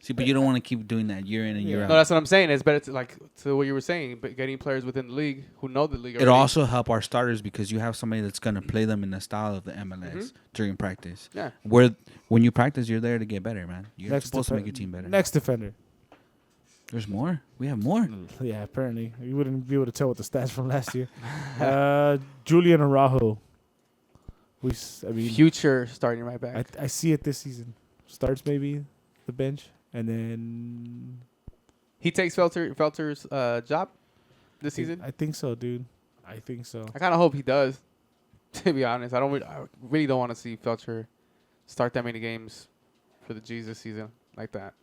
See, but you don't want to keep doing that year in and year Yeah. out. No, that's what I'm saying. It's better to what you were saying, but getting players within the league who know the league. It'll already. also help our starters because you have somebody that's going to play them in the style of the MLS during practice. Yeah. When you practice, you're there to get better, man. You're supposed to make your team better. Next defender. There's more. We have more. Yeah, apparently you wouldn't be able to tell with the stats from last year. Julian Araujo. I mean, Future starting right back. I see it this season. Starts maybe the bench, and then He takes Felter's job this season. I think so, dude. I think so. I kind of hope he does. To be honest, I really don't want to see Felcher start that many games for the G's this season like that.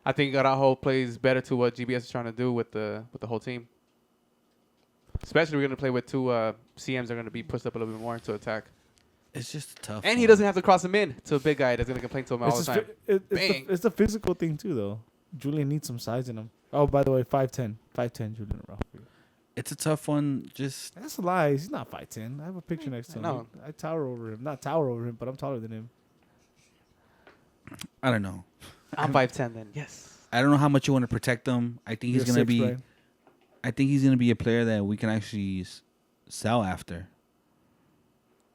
I think Araujo plays better to what GBS is trying to do with the whole team. Especially we're gonna play with two CMs that are gonna be pushed up a little bit more to attack. It's just tough. And he doesn't have to cross him in to a big guy that's gonna complain to him all the time. It's the physical thing too, though. Julian needs some size in him. Oh, by the way, 5'10", Julian Araujo. It's a tough one. Just That's a lie. He's not 5'10". I have a picture next to him. No. I tower over him. Not tower over him, but I'm taller than him. I don't know. I'm 5'10" then. Yes. I don't know how much you want to protect him. I think he's You're gonna 6', be. Brian. I think he's gonna be a player that we can actually sell after.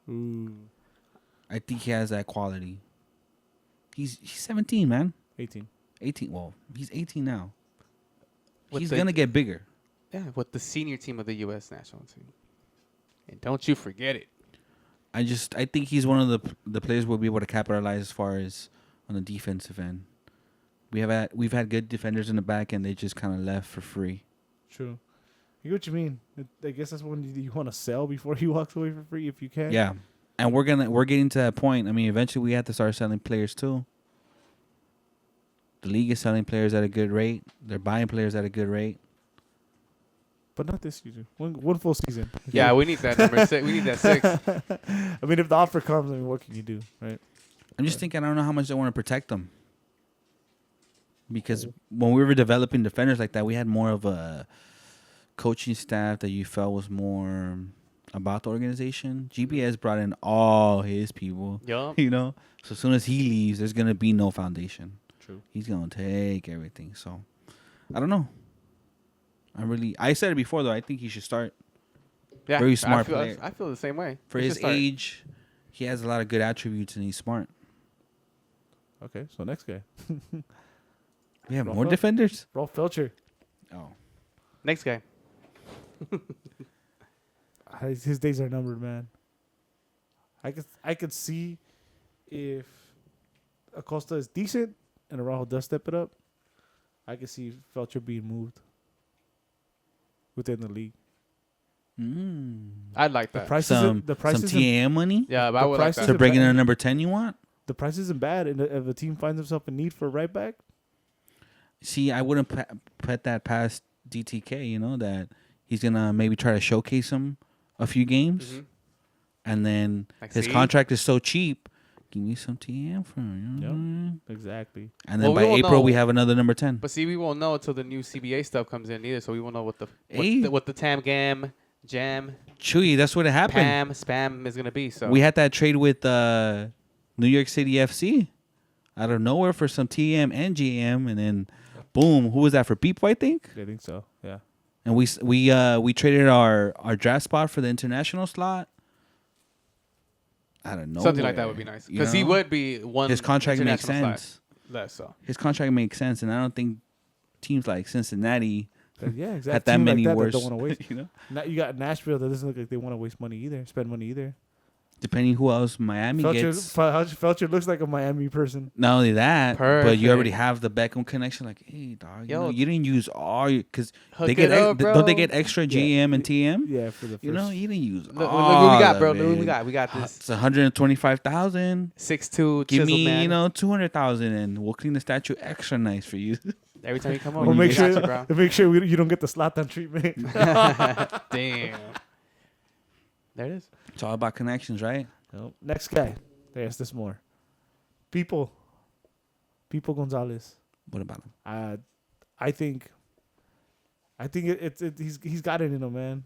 Ooh, I think he has that quality. He's 17, man. 18. 18. Well, he's 18 now. With He's the- gonna get bigger. Yeah, with the senior team of the U.S. national team. And don't you forget it. I think he's one of the players we'll be able to capitalize as far as on the defensive end. We've had good defenders in the back, and they just kind of left for free. True. I get what you mean. I guess that's when you want to sell before he walks away for free if you can. Yeah, and we're getting to that point. I mean, eventually we have to start selling players too. The league is selling players at a good rate. They're buying players at a good rate. But not this season. One full season. Yeah, we need that number 6. We need that 6. I mean, if the offer comes, I mean, what can you do, right? I'm just thinking, I don't know how much they want to protect them. Because when we were developing defenders like that, we had more of a coaching staff that you felt was more about the organization. GBS brought in all his people, Yup. you know. So as soon as he leaves, there's gonna be no foundation. True. He's gonna take everything. So I don't know. I said it before though. I think he should start. Yeah, Very smart I player. feel the same way. For He his should start. age, he has a lot of good attributes and he's smart. Okay, so next guy, We have Rolf more Fel- defenders. Rolf Felcher. Oh, Next guy. His days are numbered, man. I could see if Acosta is decent and Araujo does step it up. I could see Felcher being moved within the league. I'd like The that. price some isn't the price some isn't, TAM money Yeah, but the I would like price that. is to a bring in bad- a number 10. You want? the price isn't bad, and if a team finds himself in need for a right back, See, I wouldn't put that past DTK. You know that he's gonna maybe try to showcase him a few games, Mhm. and then Like, his see? contract is so cheap. Give me some TM for him. You know what I mean? exactly. And then Well, we by won't April, we know. have another number 10. But see, we won't know until the new CBA stuff comes in either, so we won't know what Hey. the Tam Gam, Jam, Chewy, that's what happened. Pam, Spam is gonna be. So We had that trade with New York City FC out of nowhere for some TM and GM, and then boom, who was that for? Beepo, I think. I think so. Yeah. And we traded our draft spot for the international slot. I don't know. something like that would be nice You because he know? would be one. His contract makes international slot sense. less so. His contract makes sense, and I don't think teams like Cincinnati Yeah, exactly. had that Team many like that worse. That don't want to waste. You know, Now you got Nashville that doesn't look like they want to waste money either, spend money either. depending who else Miami gets. Felcher looks like a Miami person. Not only that, but you already Perfect. have the Beckham connection. Like, hey, dog, you, Yo. know, you didn't use all your because Hook they get it up, don't they bro. get extra Yeah. GM and TM? Yeah, for the first. You know, you didn't use Look all what we got, of bro. Look what we it. got. We got this It's 125,000. 6'2" Give chiseled me, man. 200,000, and we'll clean the statue extra nice for you. Every time you come We'll over, make we sure got you, you don't get the Zlatan treatment. bro. Damn. There it is. It's all about connections, right? Nope. Next guy. There's this more. People Gonzalez. What about him? I think he's got it in him, man.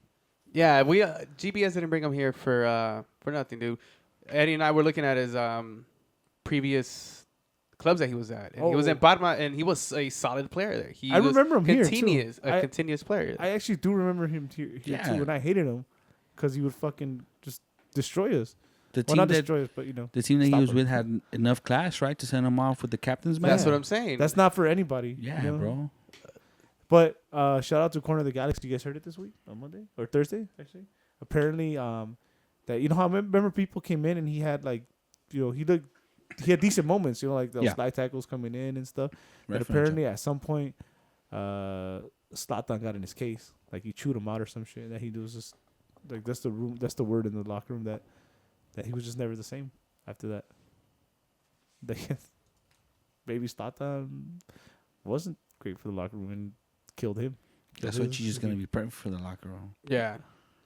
Yeah, we GBS didn't bring him here for nothing, dude. Eddie and I were looking at his previous clubs that he was at. And he was in Parma, and he was a solid player there. He I was remember him here, too. continuous, a I- continuous player. I actually do remember him here Yeah. too, and I hated him because he would fucking just destroy us. The Well, team not that destroy us, but you know. the team that he stop was him. with had enough class, right, to send him off with the captain's Man. That's medal. what I'm saying. That's not for anybody. Yeah, you know? bro. But shout out to Corner of the Galaxy. You guys heard it this week on Monday or Thursday, actually. Apparently, that you know how remember people came in and he had like, you know, he had decent moments. You know, like those Yeah. slide tackles coming in and stuff. Right And from the apparently, at some point, Zlatan got in his case. Like he chewed him out or some shit. That he was just like that's the word in the locker room that he was just never the same after that. Baby Zlatan wasn't great for the locker room and killed him. That's what he's gonna be perfect for the locker room. yeah,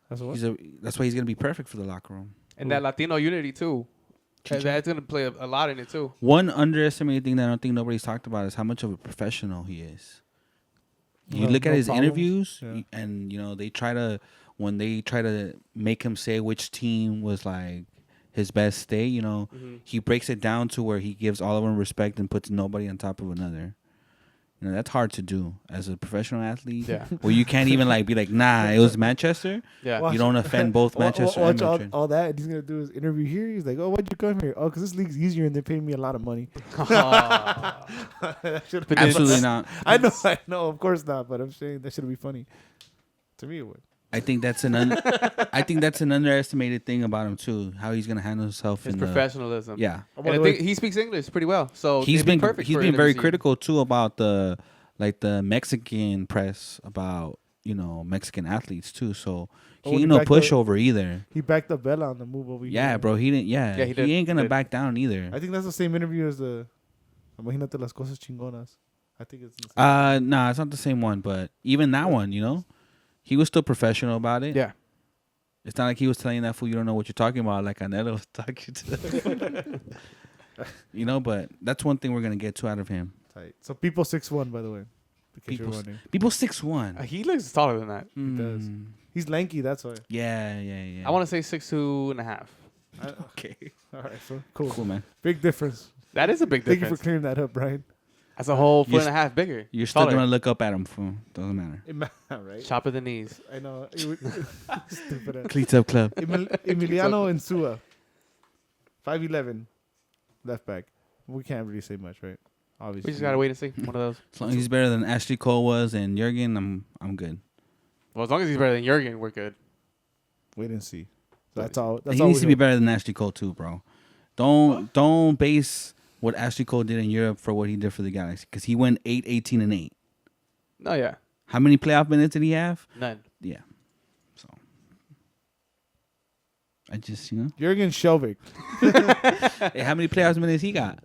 That's what. That's why he's gonna be perfect for the locker room. and that Latino unity too. Chicha. That's gonna play a lot in it too. One underestimated thing that I don't think nobody's talked about is how much of a professional he is. You Well, look at no his problems. interviews, Yeah. and you know they try to make him say which team was like his best stay. You know, he breaks it down to where he gives all of them respect and puts nobody on top of another. You know, that's hard to do as a professional athlete. Yeah. Where you can't even like be like, nah, it was Manchester. Yeah. Watch- You don't offend both Manchester and Watch all, Madrid. all that. And he's gonna do his interview here. He's like, "Oh, why'd you come here? Oh, because this league's easier and they pay me a lot of money." That should've been Absolutely funny. not. I know, of course not. But I'm saying that should be funny. To me, it would. I think that's an underestimated thing about him too. How he's gonna handle himself His in professionalism. yeah. Oh, And by I the way, think he speaks English pretty well, so He's it'd be been perfect he's for been him very to see. critical too about the Mexican press about Mexican athletes too. So Oh, he he ain't no backed up- pushover either. he backed up Bella on the move over here. Yeah, bro. He didn't. Yeah, Yeah, he did. ain't gonna Did. back down either. I think that's the same interview as the Imagínate las cosas chingonas. I think it's the same. Nah, it's not the same one, but even that one, he was still professional about it. Yeah. It's not like he was telling that fool you don't know what you're talking about, like Canelo was talking to. But that's one thing we're gonna get to out of him. Tight. So people 6'1", by the way. In case you're People, wondering. people 6'1". He looks taller than that. He does. He's lanky. That's why. Yeah. I want to say 6'2.5". Okay. All right, so cool. Cool, man. Big difference. That is a big Thank you difference. for clearing that up, Brian. That's a whole You're 1.5 bigger. You're still Taller. gonna look up at him. Fool. Doesn't matter. Right? Chop at the knees. I know. Stupid. Cleats up club. Emiliano Insua. 5'11". Left back. We can't really say much, right? Obviously. We just gotta wait and see. One of those. As long as he's better than Ashley Cole was and Jurgen, I'm good. Well, as long as he's better than Jurgen, we're good. Wait and see. So that's all. That's He all. needs to be better than Ashley Cole too, bro. Don't base what Ashley Cole did in Europe for what he did for the Galaxy, because he went 8, 18, and 8. No, yeah. How many playoff minutes did he have? None. Yeah. So I just, you know. Jurgen Shelvik. Hey, how many playoff minutes he got?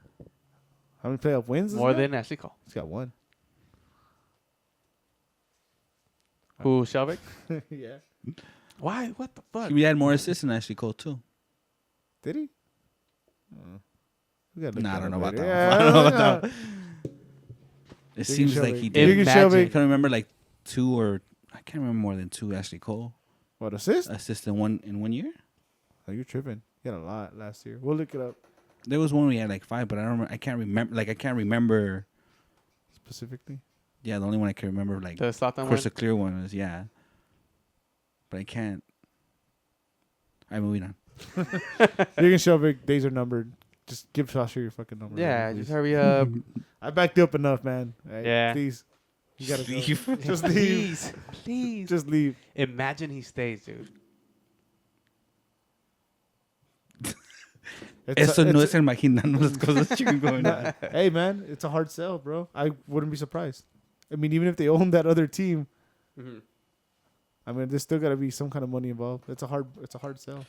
How many playoff wins? More than Ashley Cole. He's got one. Who, Shelvick? Yeah. Why? What the fuck? He had more assists than Ashley Cole too. Did he? We gotta look Nah, I that don't up know about later. that. I don't know about that. It Jurgen seems like Shelvik. he did. Jurgen Imagine. I Shelvik. can remember like 2 or I can't remember more than 2 Ashley Cole What, assist? assists in one year. Oh, you're tripping. He had a lot last year. We'll look it up There was one we had like 5, but I don't remember. I can't remember. Like I can't remember. specifically. Yeah, the only one I can remember like The Slotham one? crystal clear one was but I can't. All right, moving on. Jurgen Shelvik, days are numbered. Just give Sasha your fucking number. Yeah, please. just hurry up. I backed you up enough, man. Right? Yeah. Please. You gotta go. Leave. Just leave. Please. Please. Just leave. Imagine he stays, dude. Eso no it's es imaginando las cosas chingonas. hey, man, it's a hard sell, bro. I wouldn't be surprised. I mean, even if they own that other team, Mm-hmm. I mean, there's still got to be some kind of money involved. It's a hard sell.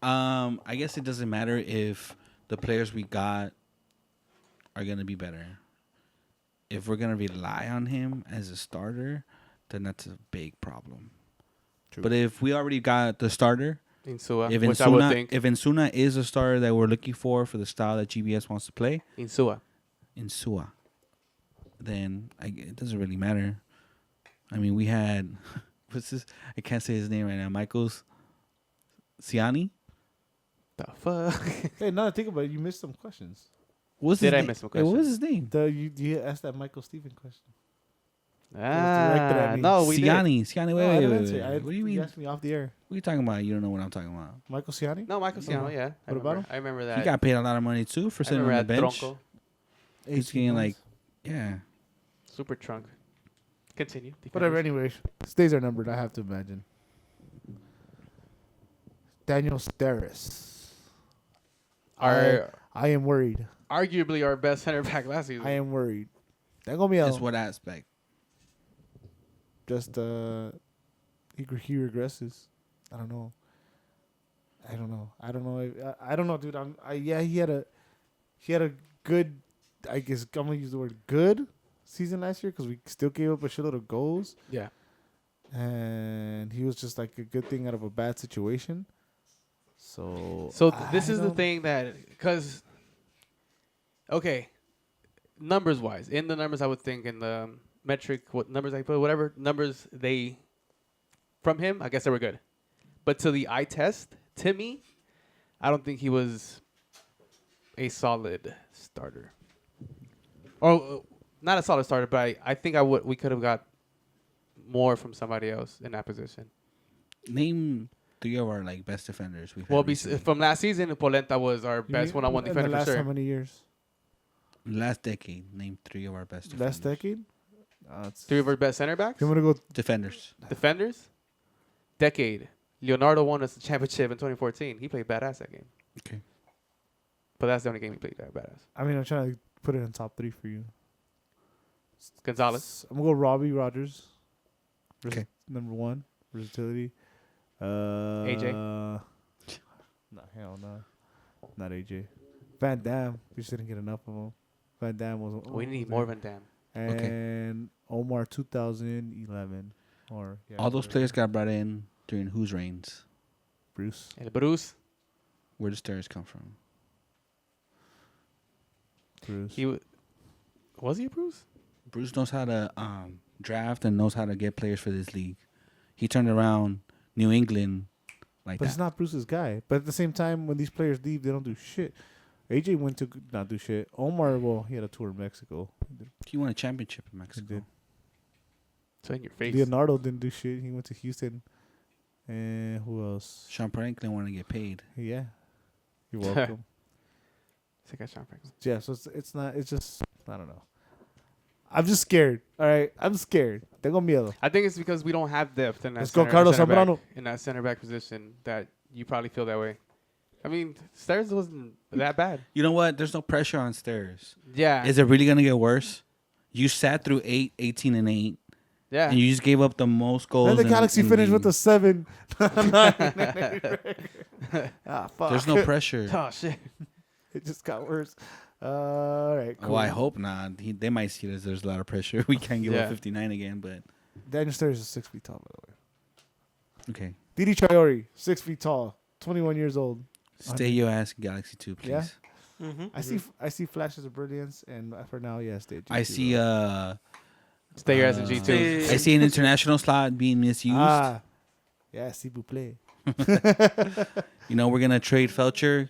I guess it doesn't matter if the players we got are gonna be better. If we're gonna rely on him as a starter, then that's a big problem. True. But if we already got the starter, Insua, if which I would Insuna, think. if Insuna is a starter that we're looking for the style that GBS wants to play, Insua. Insua, then it doesn't really matter. I mean, we had what's this? I can't say his name right now. Michael's Ciani. The fuck? Hey, now that I think about it, you missed some questions. What's Did his I name? miss some Yeah, what was questions? his name? You asked that Michael Stephen question. directed at me. No, we did. Ciani. No, I Wait, didn't wait, answer. wait. What do you mean? You asked me off the air. What are you talking about? You don't know what I'm talking about. Michael Ciani? No, Michael Ciano, Uh-huh. yeah. I What about remember. I remember that. He got paid a lot of money too for I sitting on remember the at bench. Tronco. He's 18 getting like, months. yeah. Super trunk. Continue. Whatever, anyways. Stays are numbered, I have to imagine. Daniel Steris. Our I am worried. arguably our best center back last season. I am worried. That gonna be That's what aspect. just he regresses. I don't know. I don't know, dude. He had a good. I guess I'm gonna use the word good season last year because we still gave up a shitload of goals, Yeah. and he was just like a good thing out of a bad situation. So This I is the don't- thing that because okay, numbers wise, in the numbers I would think in the metric, what numbers I put, whatever numbers they from him, I guess they were good. But to the eye test, to me, I don't think he was a solid starter. Or not a solid starter, but I think we could have got more from somebody else in that position. Name 3 of our like best defenders we've Well, had recently. from last season, Polenta was our You best mean one-on-one in defender the for last sure. how many years? Last decade. Name 3 of our best defenders. Last decade. Three of our best center backs. I'm gonna go. Defenders. Defenders. Decade. Leonardo won us the championship in 2014. He played badass that game. Okay. But that's the only game he played that badass. I mean, I'm trying to put it in top 3 for you. Gonzalez. I'm gonna go Robbie Rogers. Okay. Number 1, versatility. AJ? No, hell no. Not AJ. Van Damme. We just didn't get enough of him. Van Damme was. We need more Van Damme. And Omar 2011. Or yeah, All those whatever. players got brought in during whose reigns? Bruce. El Bruce. Where does Steris come from? Bruce. He Was he a Bruce? Bruce knows how to draft and knows how to get players for this league. He turned around New England like But that. it's not Bruce's guy. But at the same time, when these players leave, they don't do shit. AJ went to not do shit. Omar, well, he had a tour in Mexico. He won a championship in He Mexico. did. So in your face. Leonardo didn't do shit. He went to Houston. And who else? Sean Franklin wanted to get paid. Yeah. You're welcome. Sick ass Sean Franklin. Yeah, so it's not, it's just, I don't know. I'm just scared. All right? I'm scared. Tengo miedo. I think it's because we don't have depth in that. Let's go, Carlos Zambrano. In that center back position, that you probably feel that way. I mean, Stairs wasn't that bad. You know what? There's no pressure on Stairs. Yeah. Is it really going to get worse? You sat through 18 and 8, Yeah. and you just gave up the most goals. Then the in- Galaxy in finished the- with a 7. Ah, fuck. There's no pressure. Oh shit. It just got worse. All right, cool. Oh, I hope not. They might see it as there's a lot of pressure. We can't give Yeah. up 59 again, but Daniel Sturridge is 6 feet tall, by the way. okay. Didi Traore, 6 feet tall, 21 years old. Stay your ass in Galaxy 2, please. Yeah? Mm-hmm. I see flashes of brilliance, and for now, yeah, stay. at I G2, see though. Stay your ass in G2. Stay- I see an international slot being misused. Yeah, s'il vous plaît. You know, we're gonna trade Felcher,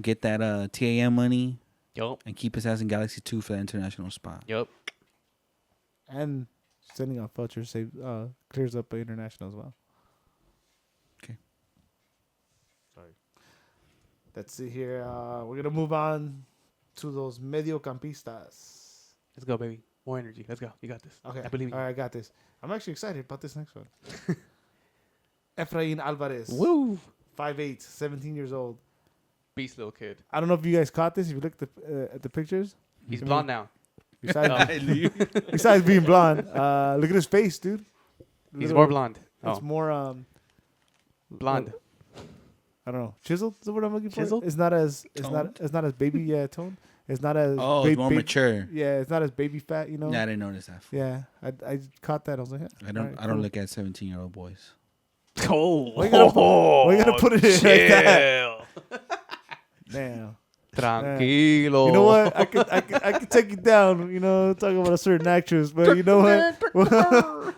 get that TAM money, Yup. and keep his ass in Galaxy 2 for the international spot. Yup. And sending out Felcher clears up international as well. Okay. Sorry. That's it here. We're gonna move on to those mediocampistas. Let's go, baby. More energy. Let's go. You got this. Okay. I believe in All you. right, I got this. I'm actually excited about this next one. Efrain Alvarez. Woo. 5'8", 17 years old. Beast little kid. I don't know if you guys caught this. If you look at the pictures. He's I mean, blonde now. Besides being blonde, look at his face, dude. He's Little- more blonde. It's Oh, more blonde. I don't know. Chiseled is the word I'm looking for. Chiseled? It's not as Toned? it's not as baby tone. It's not as Oh, it's more mature. Yeah, it's not as baby fat. You know. Yeah, I didn't notice that. Yeah, I caught that. I was like, I don't look at 17-year-old boys. Oh. Why you gotta put it in like that? Damn. Tranquilo. You know what? I could take you down. You know, talking about a certain actress, but you know what?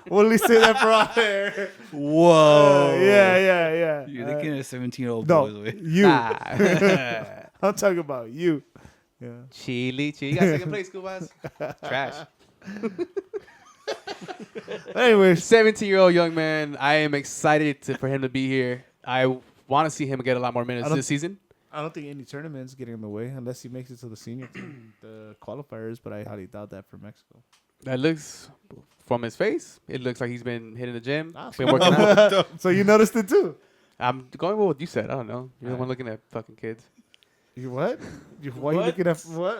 We'll at least say that for all there. Whoa. Yeah. You're looking at 17-year-old No, boys. Wait. you. Ah. I'm talking about you. Yeah. Chili. You got second place, Cubas. Trash. Anyways, 17-year-old young man. I am excited for him to be here. I want to see him get a lot more minutes this season. I don't think any tournament's getting in the way unless he makes it to the senior team, the qualifiers. But I highly doubt that for Mexico. That looks, from his face, it looks like he's been hitting the gym, Ah, been working out. So you noticed it too. I'm going with what you said. I don't know. You're the one looking at fucking kids. You what? Why are you What? looking at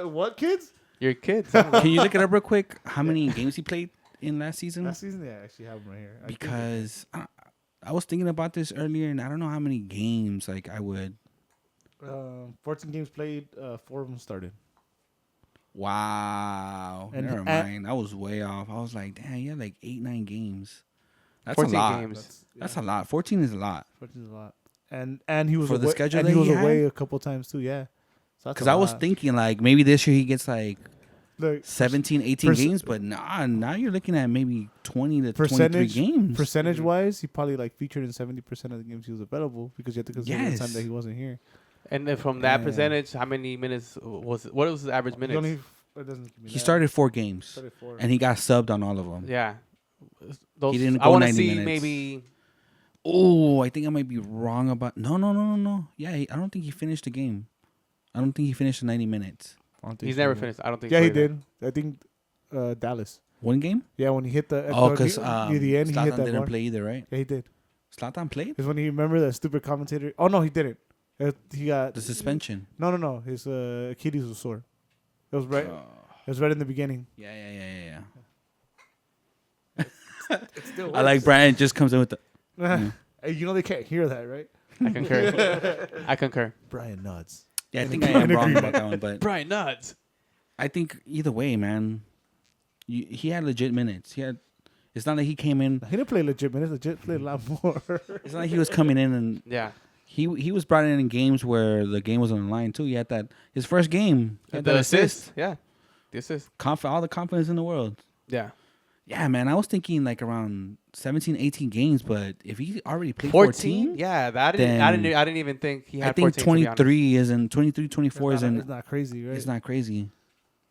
what kids? You're kids. Can you look it up real quick? How many games he played in last season? Last season, yeah, I actually have them right here. I think- Because I was thinking about this earlier, and I don't know how many games like I would. 14 games played, 4 of them started. Wow. And- Never and- mind. I was way off. I was like, damn, you had like 8-9 games. That's 14 a lot. games. That's a lot. 14 is a lot. 14 is a lot. And he was For the away, schedule and that he was he away had? a couple times too. Yeah. So that's Because a I was lot. thinking like maybe this year he gets like Look, 17, 18 Perc- games, but nah, now you're looking at maybe 20 to 23 percentage games. percentage wise, he probably like featured in 70% of the games he was available because you have to consider the Yes. time that he wasn't here. And then from that Yeah. percentage, how many minutes was it? What was his average He minutes? only it doesn't give me He that. started 4 games, Started 4. and he got subbed on all of them. Yeah. Those, He didn't I go want to 90 see minutes. maybe. Oh, I think I might be wrong about. No. Yeah, I don't think he finished the game. I don't think he finished the 90 minutes. I don't think He's so, never yeah. finished. I don't think. Yeah, he played did. I think Dallas. One game? Yeah, when he hit the Oh, because near the end, he hit Zlatan that didn't bar. play either, right? Yeah, he did. Zlatan played? Because when he remember that stupid commentator. Oh no, he didn't. He got The suspension. No. His Achilles was sore. It was right. It was right in the beginning. Yeah. It still I like Brian just comes in with the. Hey, you know they can't hear that, right? I concur. I concur. Brian nods. Yeah, I In think ag- I am in wrong agreement. about that one, but Brian Nuts. I think either way, man, he had legit minutes. He had. It's not like he came in. He didn't play legit minutes. Legit played a lot more. It's not like he was coming in and Yeah. he was brought in games where the game was on the line too. He had that his first game. He had The that assist. Yeah. the assist. All the confidence in the world. Yeah. Yeah, man. I was thinking like around 17, 18 games, but if he already played 14? 14, Yeah, I didn't even think he had I think 14. to be honest. 23 isn't 23, 24 It's isn't. not crazy, right? It's not crazy.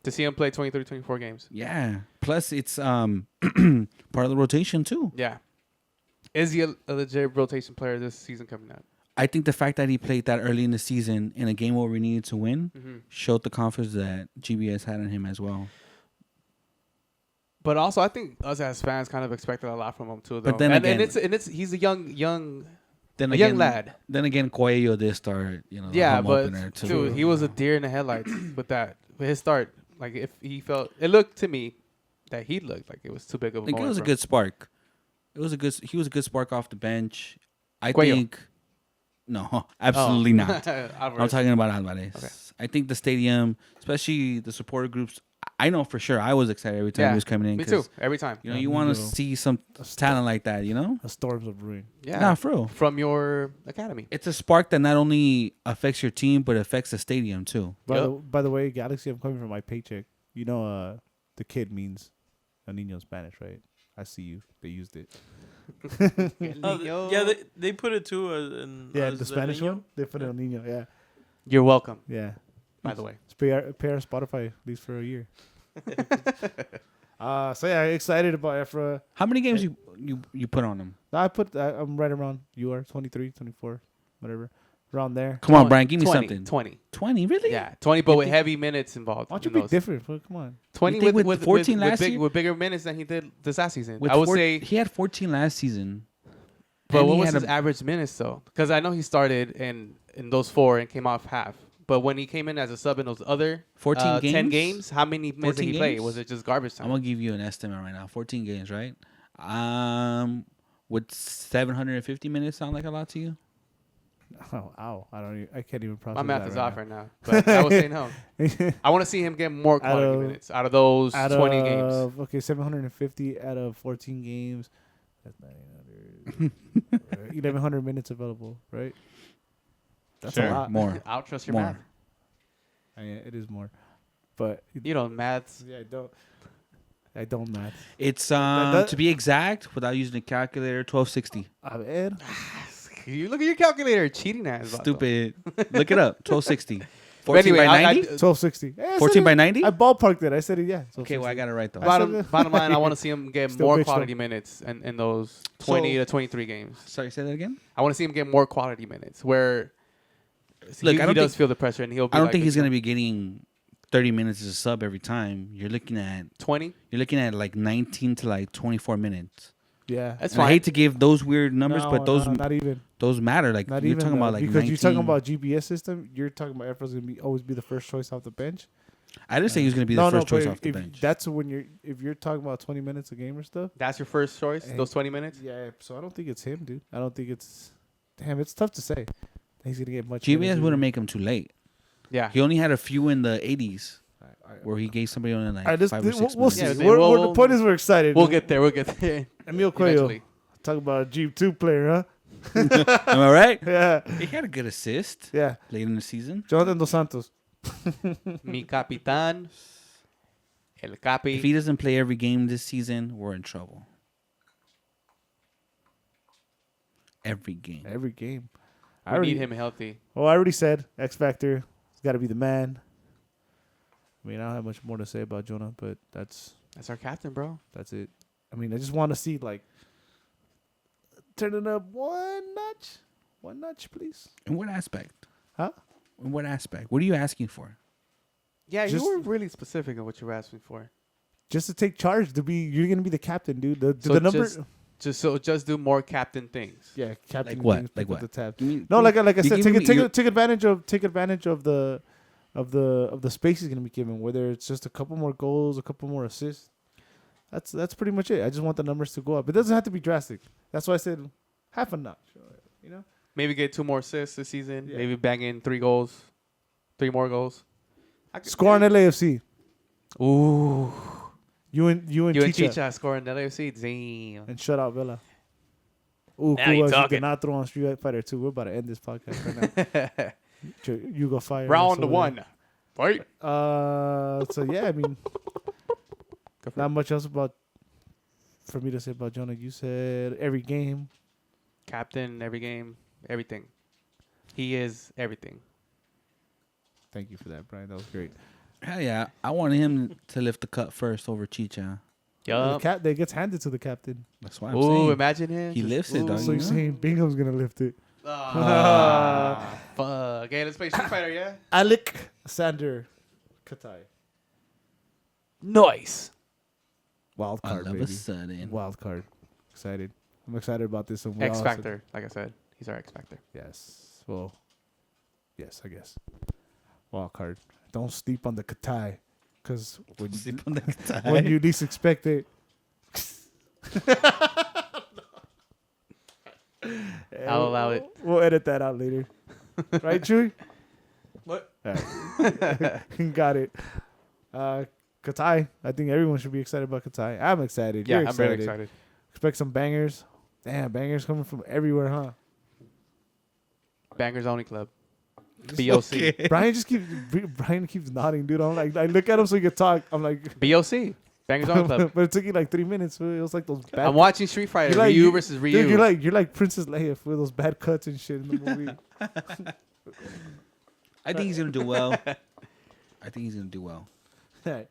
To see him play 23, 24 games. Yeah. Plus, it's part of the rotation too. Yeah. Is he a legit rotation player this season coming out? I think the fact that he played that early in the season in a game where we needed to win Mm-hmm. showed the confidence that GBS had in him as well. But also, I think us as fans kind of expected a lot from him too, though. But then and again- it's he's a young Then a again, young lad. Then again, Coelho did start, the Yeah, home but opener too. dude, he was a deer in the headlights with that. With his start, like if he felt, it looked to me that he looked like it was too big of a I think it moment was a for him. good spark. He was a good spark off the bench. I Cuello. think no, absolutely Oh. not. I'm Alvarez. talking about Alvarez. Okay. I think the stadium, especially the supporter groups, I know for sure I was excited every time Yeah, he was coming in. Me too. 'cause, Every time. You know, Yeah, you me want to too. see some talent like that, A storms of brewing. Yeah. Nah, for real. From your academy. It's a spark that not only affects your team, but affects the stadium too. By the way, Galaxy, I'm coming from my paycheck. You know, the kid means El Niño in Spanish, right? I see you. They used it. Yeah, they put it too. Yeah, as the El Spanish Niño. one. They put El Niño. Yeah, You're welcome. yeah. By the way. Pay our Spotify at least for a year. So yeah, excited about Efra. How many games you put on him? I'm right around. You are 23, 24, whatever, around there. Come on, Brian, give me 20, something. 20. 20, really? Yeah, 20, but with heavy minutes involved. Why don't you in be those. different? Well, come on. 20 You think with with 14 last big, year? with bigger minutes than he did this last season. With I would 4 say. he had 14 last season. But And what he was had his a- average minutes though? Because I know he started in those 4 and came off half. But when he came in as a sub in those other 14 10 games? games, how many minutes did 14 he play? games? Was it just garbage I'm time? gonna give you an estimate right now. 14 games, right? Would 750 minutes sound like a lot to you? Oh, ow! I can't even process. My math that is right off right now. But I would say no. I want to see him get more quality of- minutes out of those 20 games. Okay, 750 out of 14 games. That's 900. 1100 minutes available, right? That's Sure. a lot. More. I'll trust your More. math. It is more, but You know, maths. yeah, I don't math. It's that- to be exact, without using a calculator, 1260. A ver. You look at your calculator, cheating ass. vato. Stupid. Look it up. 1260. But 14 anyway, by I- 90? 1260. Yeah, I 14 said by it. 90? I ballparked it. I said it. Yeah. Okay, well, I got it right, though. Bottom line, I want to see him get Still more big quality stuff. minutes in those 20 to 23 games. Sorry, say that again? I want to see him get more quality minutes where Look, he I don't does think- feel the pressure and he'll be I don't like, think he's "Listen, going to be getting 30 minutes as a sub every time. You're looking at 20. like 19 to like 24 minutes. Yeah. That's And I fine. hate to give those weird numbers, No, but those no, not even. those matter. Like Not you're even talking though, about like because 19. you're talking about GBS system. You're talking about Efra's gonna always be the first choice off the bench. I didn't say he was going to be No, the first but choice off the if bench. That's when if you're talking about 20 minutes a game or stuff. That's your first choice, And- those 20 minutes? Yeah. So I don't think it's him, dude. I don't think it's. Damn, it's tough to say. He's gonna get much. GBS minutes wouldn't either. make him too late. Yeah. He only had a few in the 80s I- where he gave somebody only like I just, 5 or 6 we'll minutes. see. Yeah, We're, we'll- the point is we're excited. We'll get there. We'll get there. Emil Cuello. Eventually. Talk about a G2 player, huh? Am I right? Yeah. He had a good assist Yeah. late in the season. Jonathan Dos Santos. Mi capitán. El capi. If he doesn't play every game this season, we're in trouble. Every game. Every game. we need him healthy. Well, I already said X Factor. He's got to be the man. I mean, I don't have much more to say about Jonah, but that's That's our captain, bro. it. I mean, I just want to see like turn it up one notch, please. In what aspect? Huh? In what aspect? What are you asking for? Yeah, Just- you were really specific on what you were asking for. Just to take charge, you're gonna be the captain, dude. The So number, just do more captain things. yeah, captain. Like what? things, Like pick up what? The tab. You mean- No, like I you said, giving me- take advantage of the space he's gonna be given. Whether it's just a couple more goals, a couple more assists. That's pretty much it. I just want the numbers to go up. It doesn't have to be drastic. That's why I said half a notch. You know, Maybe get 2 more assists this season. Yeah. Maybe bang in 3 goals. 3 more goals. score on LAFC. Ooh. You and Chicha. Chicha scoring LAFC. Damn. And shut out Villa. Ooh, Now you cool. talking. Did not throw on Street Fighter 2. We're about to end this podcast right now. You go fire. Round 1. Fight. So yeah, I mean, Go for not it. much else for me to say about Jonah. You said every game. Captain, every game, everything. He is everything. Thank you for that, Brian. That was great. Hell yeah. I wanted him to lift the cup first over Chicha. Yup. That gets handed to the captain. That's why I'm Ooh, saying. imagine him. He lifts it, dog. So you're know? saying Bingham's gonna lift it? Ah, fuck. Okay, let's play Street Fighter, yeah? Alexander Katai. Nice. Wild All card, of a baby. sudden. Wild card. Excited. I'm excited about this one. We X all Factor, like I said. He's our X Factor. Yes. Well, yes, I guess. Wild card. Don't sleep on the Katai. Because when, Sleep on the Katai. when you least expect it. I'll allow it. We'll edit that out later. Right, Chewy? What? All right. Got it. Katai. I think everyone should be excited about Katai. I'm excited. Yeah, You're I'm very excited. Expect some bangers. Damn, bangers coming from everywhere, huh? Bangers Only Club. BOC. Brian keeps nodding, dude. I'm like, I look at him so he can talk. I'm like, BOC. Bangers Only Club. but it took you like 3 minutes. Fool. It was like those bad. I'm watching Street Fighter. You're like- Ryu you- versus Ryu. Dude, you're like Princess Leia with those bad cuts and shit in the movie. I think he's going to do well. I think he's going to do well. All right.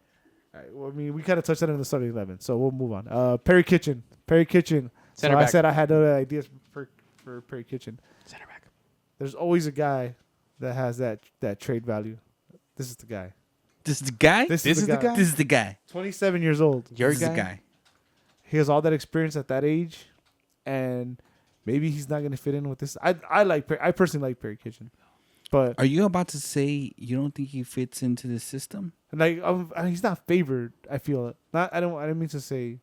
Well, I mean, we kind of touched that in the starting 11, so we'll move on. Perry Kitchen. Center So I back. said I had other ideas for Perry Kitchen. Center back. There's always a guy that has that trade value. This is the guy. This is the guy? This is is the the guy. guy? This is the guy. 27 years old. Your This is guy? the guy. He has all that experience at that age, and maybe he's not gonna fit in with this. I personally like Perry Kitchen, but Are you about to say you don't think he fits into the system? like he's not favored. I feel not. I didn't mean to say.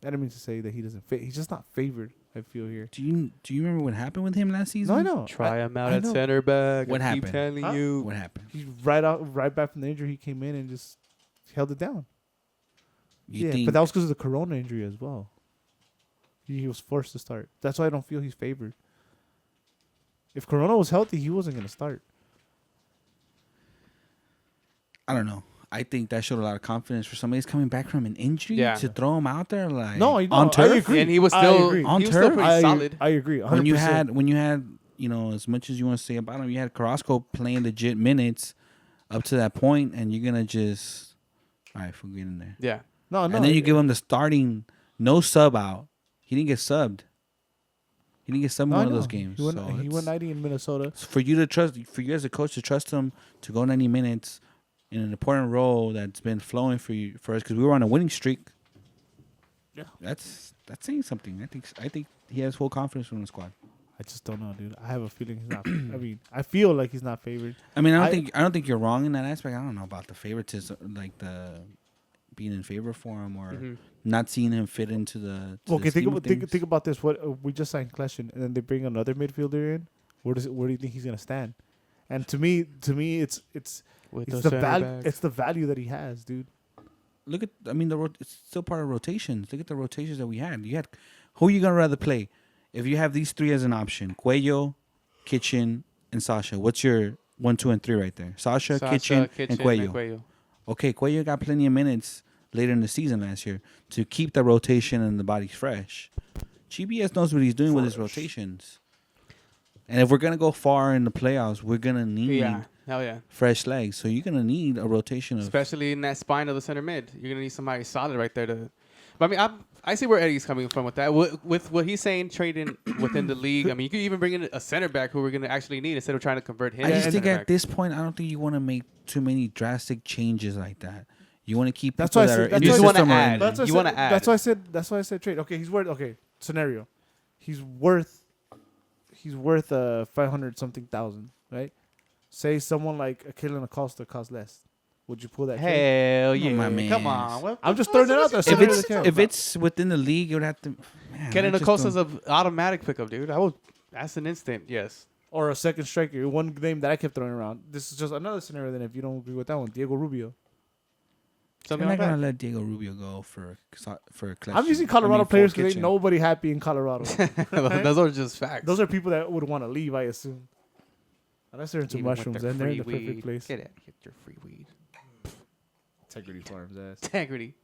I didn't mean to say that he doesn't fit. He's just not favored. I feel here. Do you remember what happened with him last season? No, I know. Try him out I at know. center back. What I keep happened? telling Huh? you. What happened? He's right back from the injury. He came in and just held it down. You Yeah, think but that was because of the Corona injury as well. He was forced to start. That's why I don't feel he's favored. If Corona was healthy, he wasn't going to start. I don't know. I think that showed a lot of confidence for somebody who's coming back from an injury Yeah. to throw him out there like No, on turf. I agree. And he was I still, agree. he On was still turf? pretty solid. I agree. 100%. When you had as much as you want to say about him, you had Carrasco playing legit minutes up to that point, and you're gonna just all right, get in there. Yeah. No, And then you give him the starting no sub out. He didn't get subbed. He didn't get subbed in one of those games. He went, so he it's- went 90 in Minnesota. for you as a coach to trust him to go 90 minutes in an important role that's been flowing for us because we were on a winning streak. Yeah. That's saying something. I think he has full confidence from the squad. I just don't know, dude. I have a feeling he's not. I mean, I feel like he's not favored. I mean, I- I don't think you're wrong in that aspect. I don't know about the favoritism, like the being in favor for him or Mhm. not seeing him fit into the. To Okay, the think scheme of about think, things. think about this. What we just signed Kleshin, and then they bring another midfielder in. Where do you think he's gonna stand? And to me, it's With the center value. back. It's the value that he has, dude. Look at, I mean, it's still part of rotations. Look at the rotations that we had. You had, who you gonna rather play? If you have these three as an option, Cuello, Kitchen, and Sasha. What's your 1, 2, and 3 right there? Sasha, Kitchen, and Cuello. Okay, Cuello got plenty of minutes later in the season last year to keep the rotation and the bodies fresh. GBS knows what he's doing with his rotations. And if we're gonna go far in the playoffs, we're gonna need Yeah. Hell yeah. fresh legs. So you're gonna need a rotation of. Especially in that spine of the center mid. You're going to need somebody solid right there to. But I mean, I see where Eddie's coming from with that. With what he's saying, trading within the league. I mean, you could even bring in a center back who we're going to actually need instead of trying to convert him. I just to think center at back. this point, I don't think you want to make too many drastic changes like that. You want to keep That's people why I that said- are that's in the why I said- system. wanna or in add. the- That's what You I wanna said- add. That's why I said. That's why I said trade. Okay, he's worth. Okay, scenario. He's worth 500 something thousand, right? Say someone like Akilin Acosta costs less. Would you pull that? trade? Hell yeah. my man. Come on. What- I'm just throwing it out there. If Scenario it's that counts. if it's within the league, it would have to. Man, I Kenan just Acosta's don't- an automatic pickup, dude. That's an instant, yes. or a second striker. One name that I kept throwing around. This is just another scenario. Then, if you don't agree with that one, Diego Rubio. Something You're like not gonna that. let Diego Rubio go for a clutch. I'm using I Colorado mean, for players because Kitchen. ain't nobody happy in Colorado. Those are just facts. Those are people that would want to leave, I assume. Unless they're into Even with mushrooms, their then they're in the free perfect weed. place. Get it. Get your free weed. Integrity Farms ass. Integrity.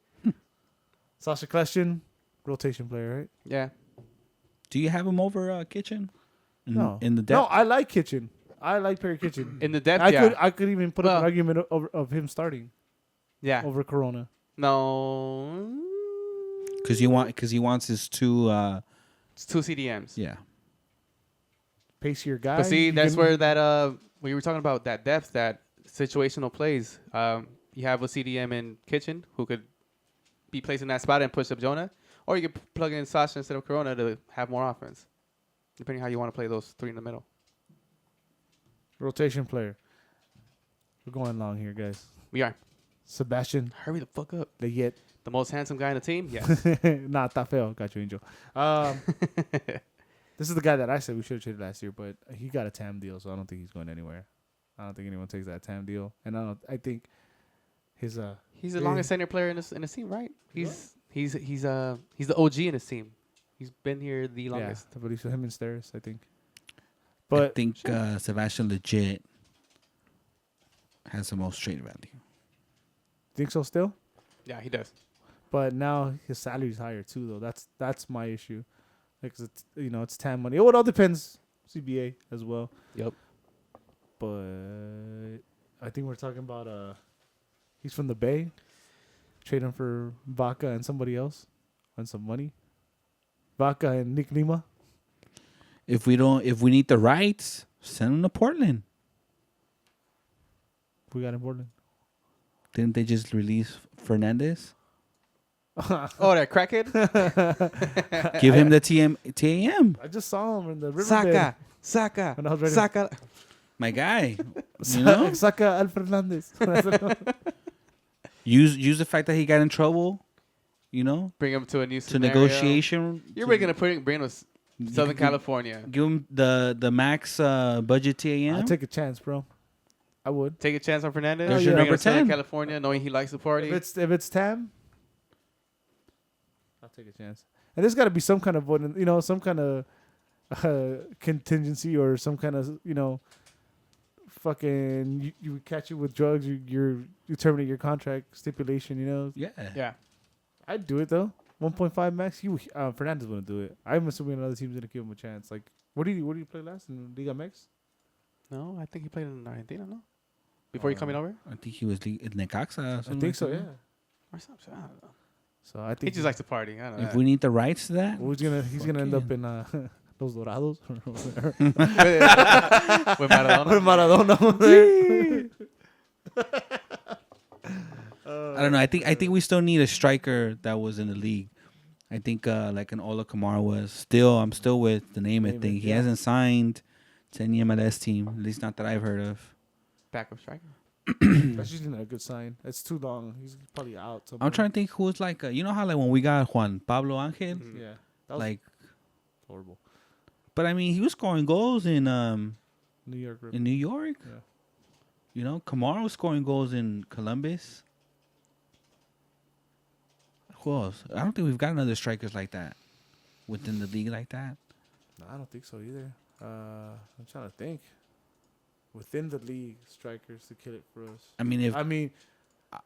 Sasha question, rotation player, right? Yeah. Do you have him over Kitchen? No. In the No, depth? I like Kitchen. I like Perry Kitchen. In the depth, I could even put up Well- an argument of him starting Yeah. over Corona. No. Because he wants his two. It's 2 CDMs. Yeah. Pacier guy. But see, you that's can- where that we were talking about that depth, that situational plays. You have a CDM in Kitchen who could be placed in that spot and push up Jonah, or you could plug in Sasha instead of Corona to have more offense, depending how you want to play those three in the middle. rotation player. We're going long here, guys. We are. Sebastian Hurry the fuck up. Leyet. The most handsome guy in the team? Yes. Nah, está feo. Got you, Angel. This is the guy that I said we should have traded last year, but he got a TAM deal, so I don't think he's going anywhere. I don't think anyone takes that TAM deal, and I think his He's the Yeah. longest senior player in this team, right? He's the OG in his team. He's been here the longest. I believe so. Him and Steris, I think. I But think Sebastian legit has the most trade value. think so still. Yeah, he does. But now his salary's higher too, though. That's my issue. Like, 'cause it's, it's TAM money. Oh, it all depends. CBA as well. Yep. But I think we're talking about he's from the Bay. Trade him for Vaca and somebody else on some money. Vaca and Nick Lima. If we need the rights, send him to Portland. We got in Portland. Didn't they just release Fernandez? Oh, that crackhead? Give him the TAM. I just saw him in the riverbed. Saka. When I was ready. Saka. My guy. You know? Saca Al Fernandez. Use the fact that he got in trouble, you know, Bring him to a new to scenario. negotiation. You're really going to bring him to Southern Give- California. Give him the max budget TAM. I'll take a chance, bro. I would. Take a chance on Fernandez. There's your Bring him number to Southern 10. California, knowing he likes to party. If it's TAM, I'll take a chance. And there's got to be some kind of some kind of contingency or some kind of fucking you catch you with drugs, you terminate your contract stipulation. Yeah. Yeah. I'd do it though. 1.5 max. Fernandez wouldn't do it. I'm assuming another team's gonna give him a chance. Like, what did he play last in Liga MX? No, I think he played in Argentina, no? Before you coming over? I think he was in Necaxa. I think so. Yeah. Or something. I don't know. So I He think just likes to party. I don't know. If we need the rights to that, he's gonna end up fucking- in Los Dorados. With Maradona. With Maradona. I don't know. I think we still need a striker that was in the league. I think like an Ola Kamara was. I'm still with the name it thing. He yeah. hasn't signed to any MLS team, at least not that I've heard of. Backup striker. That's usually not a good sign. It's too long. He's probably out. I'm trying to think who's like, you know how like when we got Juan Pablo Angel, Yeah, that was like, horrible. but I mean he was scoring goals in New York. New York. Yeah. You know, Kamara was scoring goals in Columbus. Who else? I don't think we've got another strikers like that within the league like that. No, I don't think so either. I'm trying to think. Within the league, strikers to kill it for us. I mean,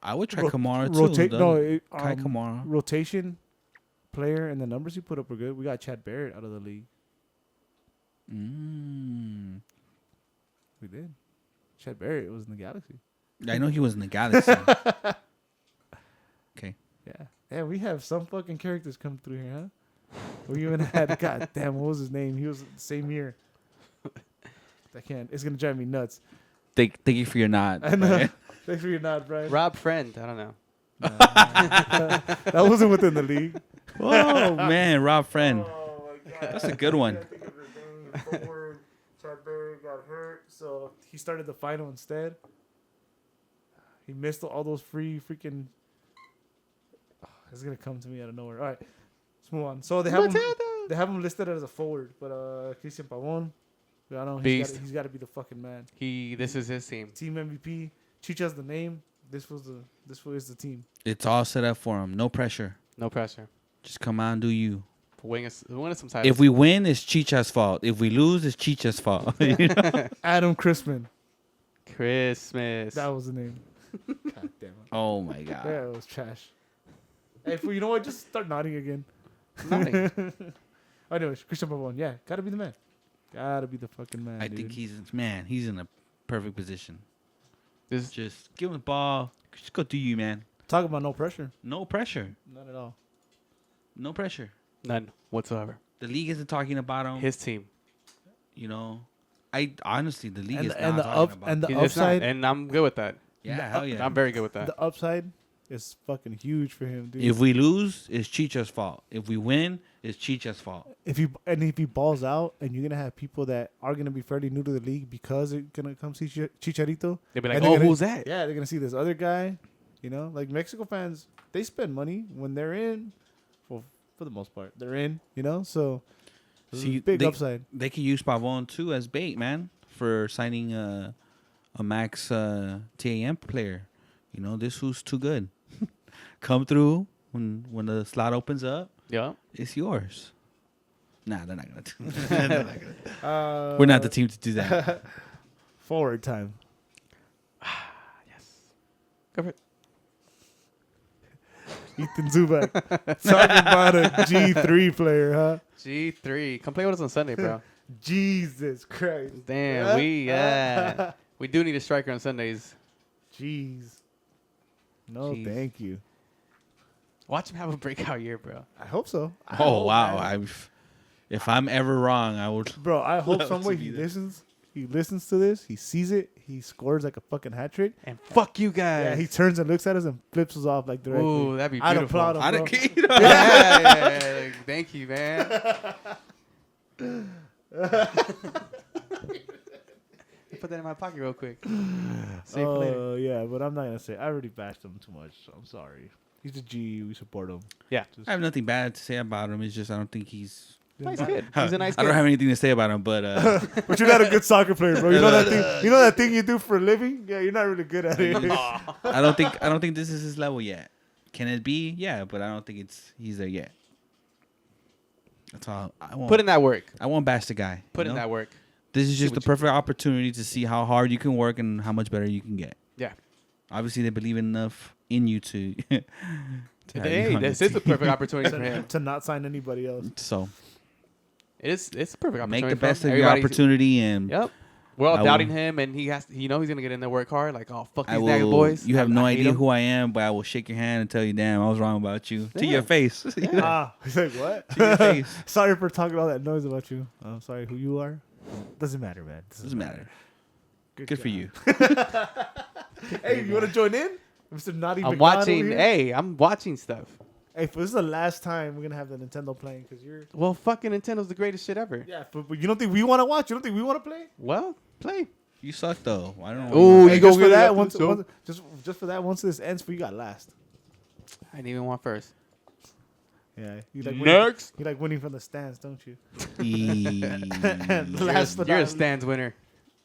I would try Kamara too. Rotate. though. No, Kai Kamara. rotation player and the numbers he put up were good. We got Chad Barrett out of the league. We did. Chad Barrett was in the Galaxy. I know he was in the Galaxy. Okay. Yeah. Yeah, we have some fucking characters come through here, huh? We even had, god damn, what was his name? He was the same year. It's going to drive me nuts. Thank you for your nod. I know. Brian. Thanks for your nod, Brian. Rob Friend. I don't know. That wasn't within the league. Oh man, Rob Friend. Oh, my God. That's a good one. I think of his name. Forward, Chad Barrett got hurt, so he started the final instead. He missed all those freaking... it's going to come to me out of nowhere. All right, let's move on. So they have him listed as a forward, but Christian Pavon, I don't know, Beast. he's got to be the fucking man. This is his team. Team MVP. Chicha's the name. This was the team. It's all set up for him. No pressure. No pressure. Just come on, do you. Win us some titles. If we win, it's Chicha's fault. If we lose, it's Chicha's fault. You know? Adam Crispin. Christmas. That was the name. God damn it. Oh my god. Yeah, it was trash. Hey, fool, you know what? Just start nodding again. Nothing. Anyways, Christian Pavon. Yeah, gotta be the man. Gotta be the fucking man. I dude. think he's in a perfect position. This Just give him the ball. Just go do you, man. Talk about no pressure. No pressure. Not at all. No pressure. none whatsoever. The league isn't talking about him. His team. You know, I honestly the league And, is and not the talking up about and him. the It's not, upside. and I'm good with that. Yeah, hell yeah. I'm very good with that. The upside is fucking huge for him, dude. If we lose, it's Chicha's fault. If we win, it's Chicha's fault. If he balls out, and you're gonna have people that are gonna be fairly new to the league because they're gonna come see Chicharito. They'd be like, and they're "Oh, gonna- who's that?" Yeah, they're gonna see this other guy. You know, like Mexico fans, they spend money when they're in. Well, for the most part, they're in. You know, so See, big they- upside. They could use Pavon too as bait, man, for signing a max TAM player. You know, this who's too good. Come through when the slot opens up. Yeah. It's yours. Nah, they're not gonna do that. They're not gonna- Uh, We're not the team to do that. Forward time. Yes. Go for it. Ethan Zubak. Talking about a G3 player, huh? G3. Come play with us on Sunday, bro. Jesus Christ. Damn, we do need a striker on Sundays. Jeez. No, Jeez. thank you. Watch him have a breakout year, bro. I hope so. I Oh hope, wow! man. If I'm ever wrong, I would. Bro, I hope Love some to way be he there. listens. He listens to this. He sees it. He scores like a fucking hat trick. And fuck you Yeah, guys. he turns and looks at us and flips us off like directly. Ooh, that'd be I'd beautiful. applaud him. I Bro. don't care. yeah. Like, thank you, man. Put that in my pocket real quick. Save for later. Oh yeah, but I'm not gonna say. I already bashed him too much. So I'm sorry. He's a G. We support him. Yeah. Just, I have nothing bad to say about him. It's just I don't think he's. Nice kid. He's a nice I don't kid. have anything to say about him, but but you're not a good soccer player, bro. You know that thing. You know that thing you do for a living. Yeah, you're not really good at it. I don't think this is his level yet. Can it be? Yeah, but I don't think he's there yet. That's all. I won't Put in that work. I won't bash the guy. Put you in know? that work. This is See just the what you- perfect opportunity to see how hard you can work and how much better you can get. Yeah. Obviously, they believe enough in you to. to have you Hey, on the this is a team. perfect opportunity for him. to not sign anybody else. So It's a perfect opportunity. make the for him. best of your Everybody's- opportunity, and Yep. We're all I doubting will- him, and he has. He's gonna get in there, work hard. Like, oh fuck I these NAG will. boys. You have I no hate idea 'em. who I am, but I will shake your hand and tell you, "Damn, I was wrong about you." To Yeah. your face. He's like, what? To your face. Sorry for talking all that noise about you. I'm sorry who you are. Doesn't matter, man. Doesn't matter. Good for job. you. Hey, you want to join in, Mr. Naughty? I'm McDonald watching. over here? Hey, I'm watching stuff. Hey, this is the last time we're gonna have the Nintendo playing because you're. Well, fucking Nintendo's the greatest shit ever. Yeah, but you don't think we want to watch? You don't think we want to play? Well, play. You suck though. I don't know. Ooh, Hey, you go just for get it that after once, the show. once just for that once this ends, for you got last. I didn't even want first. Yeah, you like winning, Next. you like winning from the stands, don't you? Mm. Last but You're a not stands winner.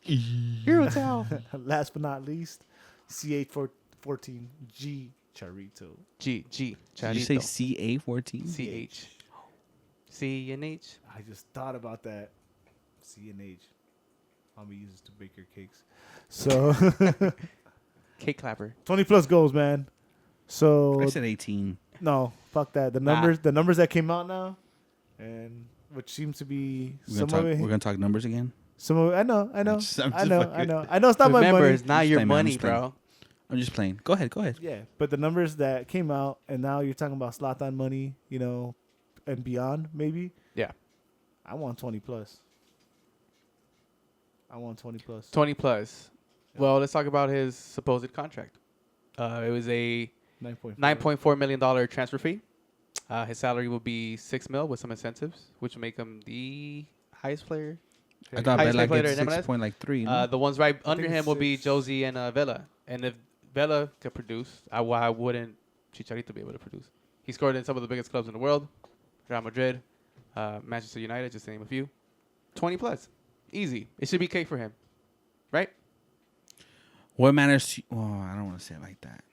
Hero towel. last but not least, CH14 G Charito. G. Did you say Charito. CA14? CH. C and H. I just thought about that. C and H. Mommy uses to bake your cakes. So Cake clapper. 20 plus goals, man. So I said 18. no, fuck that. The numbers that came out now, and which seems to be We're gonna talk numbers again. some of it. I know. I'm just I know. fucking- It's not my Remember, money. it's not Just your play, man, money, just play. bro. I'm just playing. Go ahead. Yeah, but the numbers that came out, and now you're talking about Zlatan money, you know, and beyond, maybe. Yeah. I want 20 plus. I want 20 plus. 20 plus. Yeah. Well, let's talk about his supposed contract. It was a 9.4. $9.4 million transfer fee. His salary will be $6 million with some incentives, which will make him the highest player. I thought Highest Bella paid player gets in MLS? 6.3. The ones right under think him it's will be 6. Josie and Vela. And if Vela could produce, why wouldn't Chicharito be able to produce? He scored in some of the biggest clubs in the world. Real Madrid, Manchester United, just to name a few. 20 plus. Easy. It should be cake for him. Right? What matters to you? Oh, I don't want to say it like that.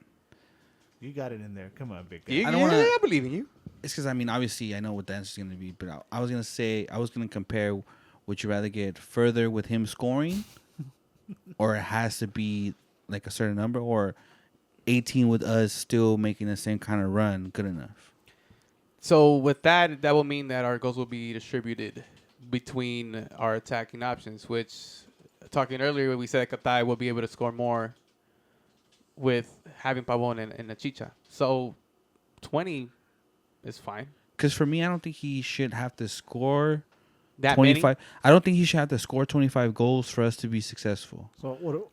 You got it in there. Come on, big guy. Yeah, I don't wanna- I believe in you. It's because, I mean, obviously, I know what the answer is going to be, but I was going to say, I was going to compare, would you rather get further with him scoring, or it has to be like a certain number, or 18 with us still making the same kind of run good enough? So with that will mean that our goals will be distributed between our attacking options, which, talking earlier, we said Katay will be able to score more with having Pavon and a Chicha. So 20 is fine. Because for me, I don't think he should have to score That 25. many? I don't think he should have to score 25 goals for us to be successful. So what do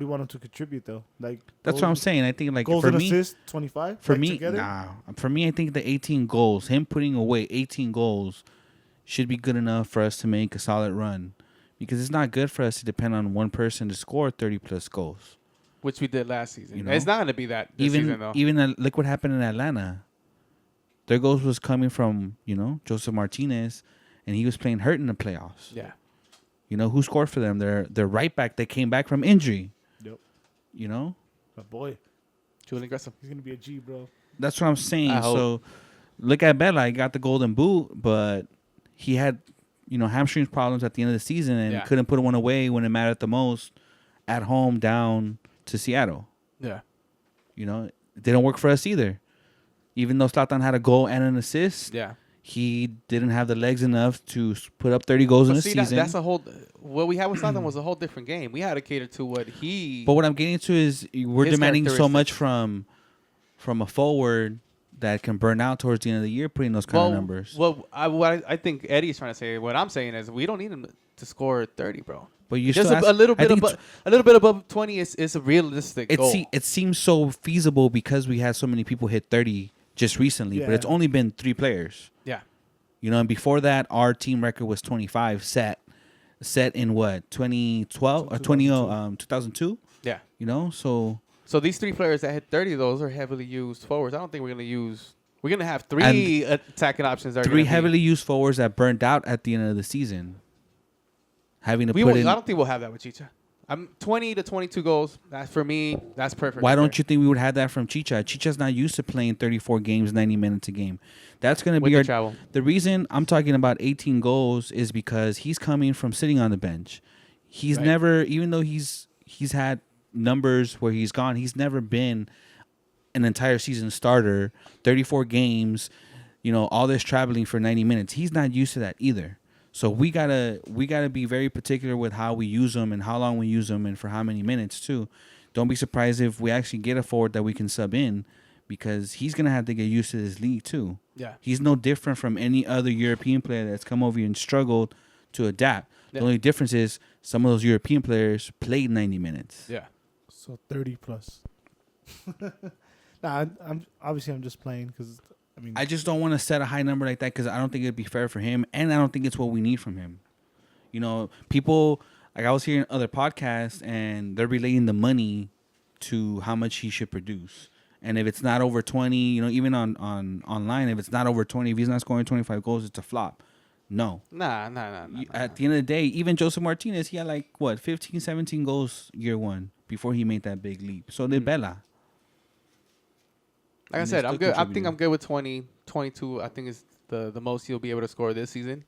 you want him to contribute though? Like That's goals, what I'm saying. I think, like, Goals for and me, assists, 25. for like, me, together? nah. For me, I think the 18 goals, him putting away 18 goals, should be good enough for us to make a solid run. Because it's not good for us to depend on one person to score 30 plus goals. Which we did last season. You know? It's not going to be that this season, though. Look what happened in Atlanta. Their goals was coming from, Joseph Martinez, and he was playing hurt in the playoffs. Yeah. Who scored for them? Their right back that came back from injury. Yep. My boy. Julian Gressel. He's going to be a G, bro. That's what I'm saying. I hope. So look at Bella. He got the golden boot, but he had, hamstring problems at the end of the season and couldn't put one away when it mattered the most at home down to Seattle. Yeah. It didn't work for us either. Even though Zlatan had a goal and an assist, he didn't have the legs enough to put up 30 goals in a season. That's a whole. What we had with Zlatan was a whole different game. We had to cater to what he. But what I'm getting to is we're His demanding so much from a forward that can burn out towards the end of the year, putting those kind of numbers. Well, what I think Eddie is trying to say, what I'm saying is, we don't need him to score 30, bro. But you Just still a little bit above 20 is a realistic goal. It seems so feasible because we had so many people hit 30 just recently, but it's only been 3 players. Yeah. And before that, our team record was 25 set in what, 2012 or 2002? Yeah. So these 3 players that hit 30, those are heavily used forwards. I don't think we're going to have 3 attacking options. That are 3 heavily used forwards that burned out at the end of the season. Having to put in. I don't think we'll have that with Chicha. 20 to 22 goals. For me, that's perfect. Why don't you think we would have that from Chicha? Chicha's not used to playing 34 games, 90 minutes a game. That's going to be our travel. The reason I'm talking about 18 goals is because he's coming from sitting on the bench. He's never, even though he's had numbers where he's gone, he's never been an entire season starter, 34 games, all this traveling for 90 minutes. He's not used to that either. So we gotta be very particular with how we use them and how long we use them and for how many minutes too. Don't be surprised if we actually get a forward that we can sub in, because he's gonna have to get used to this league too. Yeah, he's no different from any other European player that's come over here and struggled to adapt. Yeah. The only difference is some of those European players played 90 minutes. Yeah, so 30 plus. I'm just playing because. I just don't want to set a high number like that because I don't think it'd be fair for him, and I don't think it's what we need from him. People, like, I was hearing other podcasts, and they're relating the money to how much he should produce. And if it's not over 20, even on online, if it's not over 20, if he's not scoring 25 goals, it's a flop. No. Nah. At the end of the day, even Joseph Martinez, he had 15, 17 goals year one before he made that big leap. So did Bella. Like I said, I'm good. I think I'm good with 20, 22. I think is the most he'll be able to score this season.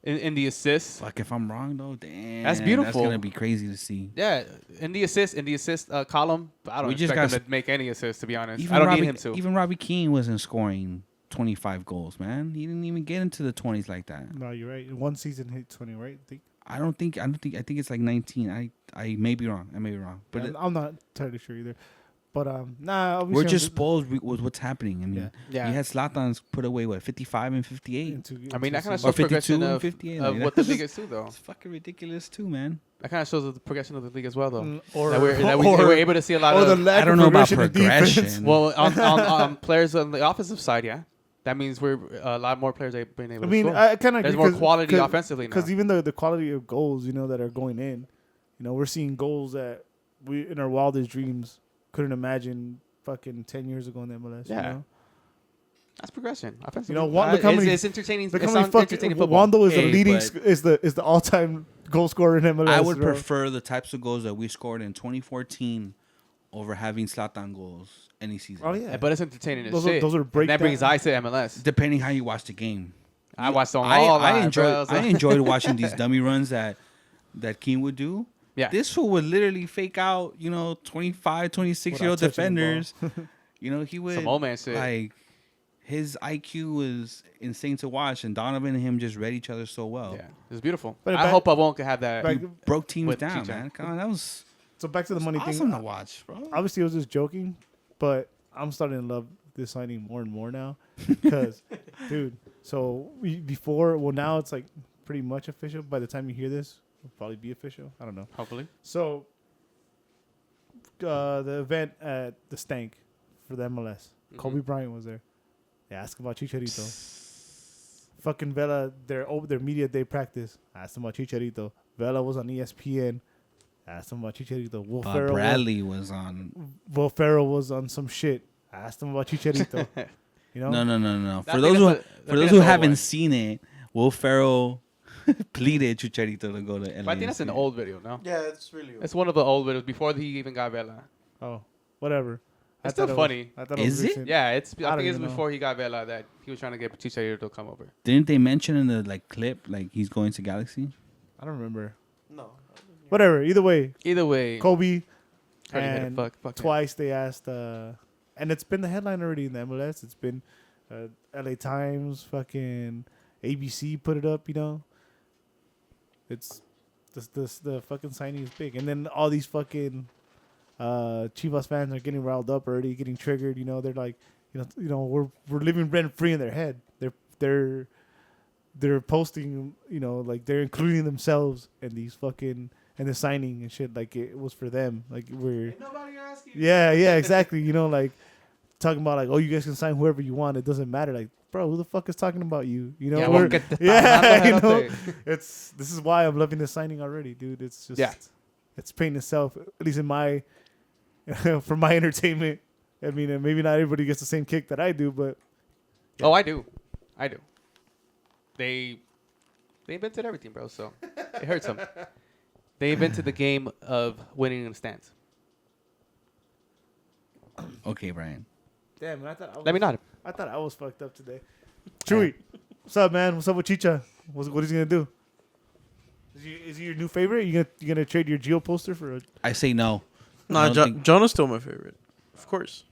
In the assists. Fuck, if I'm wrong though, damn. That's beautiful. That's gonna be crazy to see. Yeah, in the assist column, I don't expect him to make any assists, to be honest. I don't need him to. Even Robbie Keane wasn't scoring 25 goals, man. He didn't even get into the 20s like that. No, you're right. One season hit 20, right? I think it's like 19. I may be wrong. But yeah, I'm not entirely sure either. But we're just spoiled with what's happening. I mean, yeah. We had Zlatan's put away 55 and 58. I mean, that kind of shows progression of 58, of what the league is too, though. It's fucking ridiculous too, man. That kind of shows the progression of the league as well, though. Or we're able to see a lot of. I don't know about progression. Well, on players on the offensive side, yeah. That means we're a lot more players have been able to score. I kind of There's more quality offensively now. Because even the quality of goals, that are going in, we're seeing goals that we, in our wildest dreams, couldn't imagine fucking 10 years ago in the MLS. Yeah. That's progression. Offensively. It's entertaining. Look how many fucking Wando is the all-time goal scorer in MLS. I would prefer the types of goals that we scored in 2014 over having Zlatan goals any season. Oh yeah, But it's entertaining as Those shit. are And that brings breakdown- eyes to MLS. Depending how you watch the game. I watched them I, all I live, enjoyed bro. So- I enjoyed watching these dummy runs that Keane would do. Yeah. This fool would literally fake out, 25, 26-year-old Without touching the defenders. He would Some old man shit. like his IQ was insane to watch, and Donovan and him just read each other so well. Yeah, it's beautiful. But I back- hope Pavon could have that. back- He broke teams With down, Chicha. man. Come on, that was So back to the money awesome thing. to watch, bro. Obviously, I was just joking, but I'm starting to love this signing more and more now. Because, dude, so now it's like pretty much official. By the time you hear this, it'll probably be official. I don't know. Hopefully. So, the event at the Stank for the MLS, Kobe Bryant was there. They asked about Chicharito. Fucking Vela, their media day practice. Asked him about Chicharito. Vela was on ESPN. Asked him about Chicharito. Will Bob Ferrell Bradley was on. Will Ferrell was on some shit. I asked him about Chicharito. You know? No. I For think those that's who the old haven't one. seen it, Will Ferrell pleaded Chicharito to go to LA. But I think that's an old video, no? Yeah, it's really. It's one of the old videos before he even got Vela. Oh, whatever. It's I thought still was- funny. I thought Is was it? recent. Yeah, I I think don't it's even know. before he got Vela that he was trying to get Chicharito to come over. Didn't they mention in the clip he's going to Galaxy? I don't remember. No. Whatever. Either way, Either way, Kobe already had a and fuck him. twice they asked, and it's been the headline already in the MLS. It's been LA Times, fucking ABC put it up. It's the fucking signing is big, and then all these fucking Chivas fans are getting riled up already, getting triggered. They're like, we're living rent free in their head. They're posting, like they're including themselves in these fucking and the signing and shit. Like it was for them. Like we're Nobody asked you. yeah, exactly. Like talking about like, oh, you guys can sign whoever you want. It doesn't matter. Like, bro, who the fuck is talking about you? Yeah, we're- get the yeah, know. this is why I'm loving this signing already, dude. It's just, Yeah. it's paying itself, at least in my, for my entertainment. I mean, and maybe not everybody gets the same kick that I do, but Oh, I do. They invented everything, bro. So it hurts them. They invented the game of winning in the stands. Okay, Brian. damn, man, I thought Let me know. I thought I was fucked up today. Chewy, what's up, man? What's up with Chicha? What is he gonna do? Is he your new favorite? You gonna trade your Geo poster for a? I say no. Nah, I don't think- Jonah's still my favorite. Of course.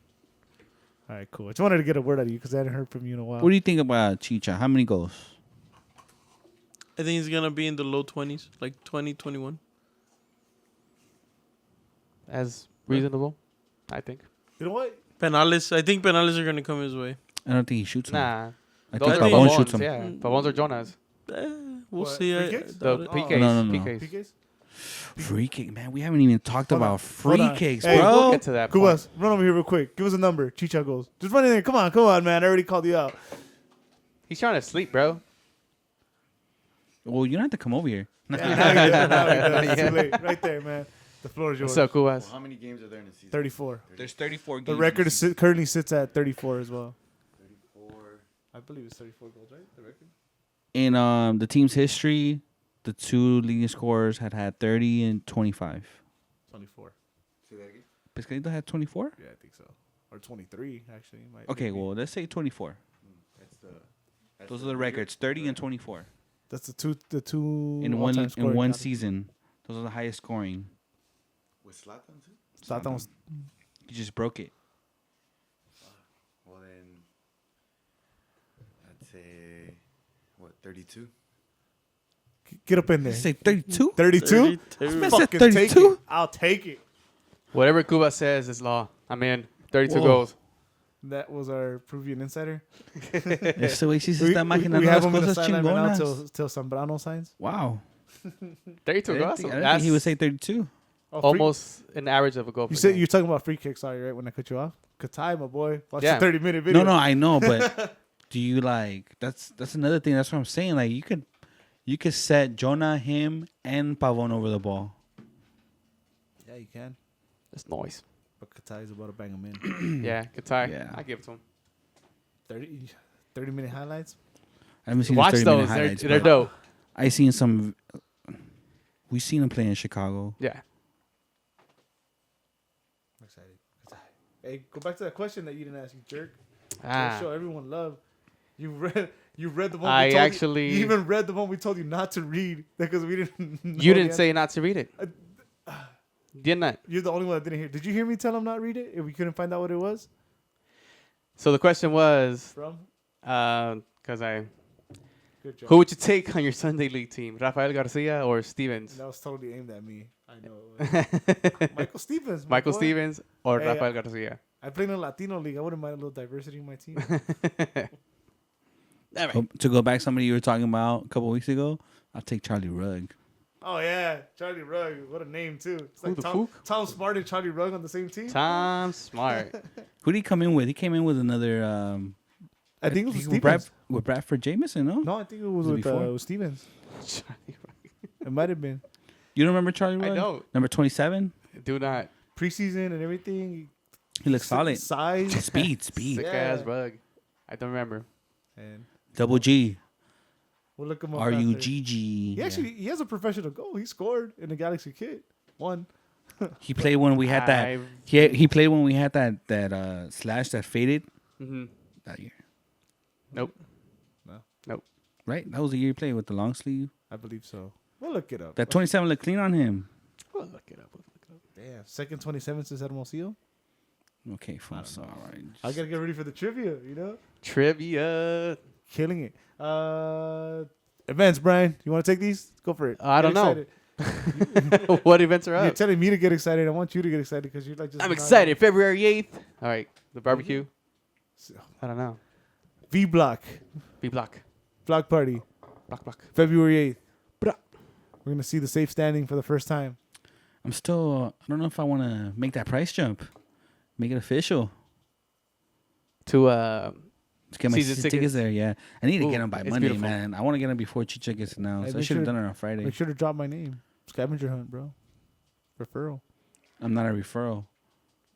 All right, cool. I just wanted to get a word out of you because I hadn't heard from you in a while. What do you think about Chicha? How many goals? I think he's going to be in the low 20s, like 20, 21. As reasonable, I think. You know what? Penales. I think penales are going to come his way. I don't think he shoots him. Nah. I Those think are Pavon Pavons, shoots him. yeah. Mm. Pavons or Jonas. We'll What, see. free I kicks? The doubt it. PKs. No. PKs. PKs? Free kick, man. We haven't even talked Hold on. about free Hold on. kicks, Hey, bro. We'll get to that point. Kubas, run over here real quick. Give us a number. Chicha goes. Just run in there. Come on, man. I already called you out. He's trying to sleep, bro. Well, you don't have to come over here. Now he does. Now he does. It's Yeah. too late. Right there, man. The floor is yours. What's up, Kubas? Well, how many games are there in the season? 34. There's 34 games. The record currently sits at 34 as well. 34. I believe it's 34 goals, right? The record? In the team's history, the two leading scorers had 30 and 25. 24. Say that again. Pescadito had 24? Yeah, I think so. Or 23, actually. Okay, well, let's say 24. That's the. Those are the records, 30 and 24. That's the two In all-time one scoring season. Those are the highest scoring. With Zlatan too. Zlatan was You just broke it. Well then, I'd say what 32. get up in there. Let's say 32? 32? 32. Man said Fucking take 32? it. I'll take it. Whatever Kubas says is law. I'm in. 32 Whoa. goals. That was our Peruvian insider. Este güey sí se We está imaginando have las him in the cosas sideline right now chingonas. till Zambrano signs. Wow. 32 I goals? didn't think That's he would say 32. Oh, free- almost an average of a goal. You per said game. you're talking about free kicks, sorry, right? When I cut you off. Katai, my boy. Watch Yeah. the 30-minute video. No, I know, but do you like that's another thing. That's what I'm saying. Like you could set Jonah, him, and Pavon over the ball. Yeah, you can. That's noise. But Katai is about to bang him in. Yeah, Qatar. Yeah. I give it to him. 30-minute highlights. I haven't seen Watch his 30-minute those. highlights. They're but dope. I seen some. We seen him play in Chicago. Yeah. I'm excited. Hey, go back to that question that you didn't ask, you jerk. Ah, Show everyone love. You read the one. I we told actually- You even read the one we told you not to read because we didn't. Know you the didn't say not to read it. Uh, Didn't I? You're the only one that didn't hear. Did you hear me tell him not read it? If we couldn't find out what it was So the question was, from. because I, Good job. who would you take on your Sunday League team, Rafael Garcia or Stevens? That was totally aimed at me. I know. It was. Michael Stevens. my Michael boy. Stevens or Hey, Rafael Garcia? I played in a Latino league. I wouldn't mind a little diversity in my team. All right. Oh, to go back, somebody you were talking about a couple weeks ago, I'll take Charlie Rugg. Oh yeah, Charlie Rugg. What a name too. It's Who like the Tom, fuck? Tom Smart and Charlie Rugg on the same team. Tom Smart. Who did he come in with? He came in with another. I think it was with Stevens. with Bradford Jameson, no? No, I think it was Was it with before? Stevens. Charlie Rugg. It might have been You don't remember Charlie Rugg? I don't. Number 27? Do not. preseason and everything. He looks solid. Size Speed. Sick Yeah. ass Rug. I don't remember. and Double G. we'll look him up. R-U-G-G. He actually he has a professional goal. He scored in the Galaxy kit. One. He played when we had that. I've- He played when we had that slash that faded Mhm. that year. Nope. No. Nope. Right? That was the year he played with the long sleeve. I believe so. We'll look it up. That 27 looked clean on him. We'll look it up. We'll look it up. Damn, second 27 since Hermosillo. Okay, fine. So, all right. I gotta get ready for the trivia. You know, Trivia. killing it. Events, Brian. You want to take these? Go for it. I Get don't know. excited. What events are You're up? telling me to get excited. I want you to get excited because you're like just. I'm not- excited. February 8th. All right. The barbecue. So- I don't know. V Block B block. Block Party, Block. February 8th. Blah. We're gonna see the safe standing for the first time. I'm still. I don't know if I want to make that price jump. Make it official. To To get my Season season tickets. tickets there, yeah. I need to Ooh, get them by it's Monday, beautiful. man. I want to get them before Chicha gets announced. Hey, I make should have sure- done it on Friday. Make sure to drop my name. Scavenger hunt, bro. Referral. I'm not a referral.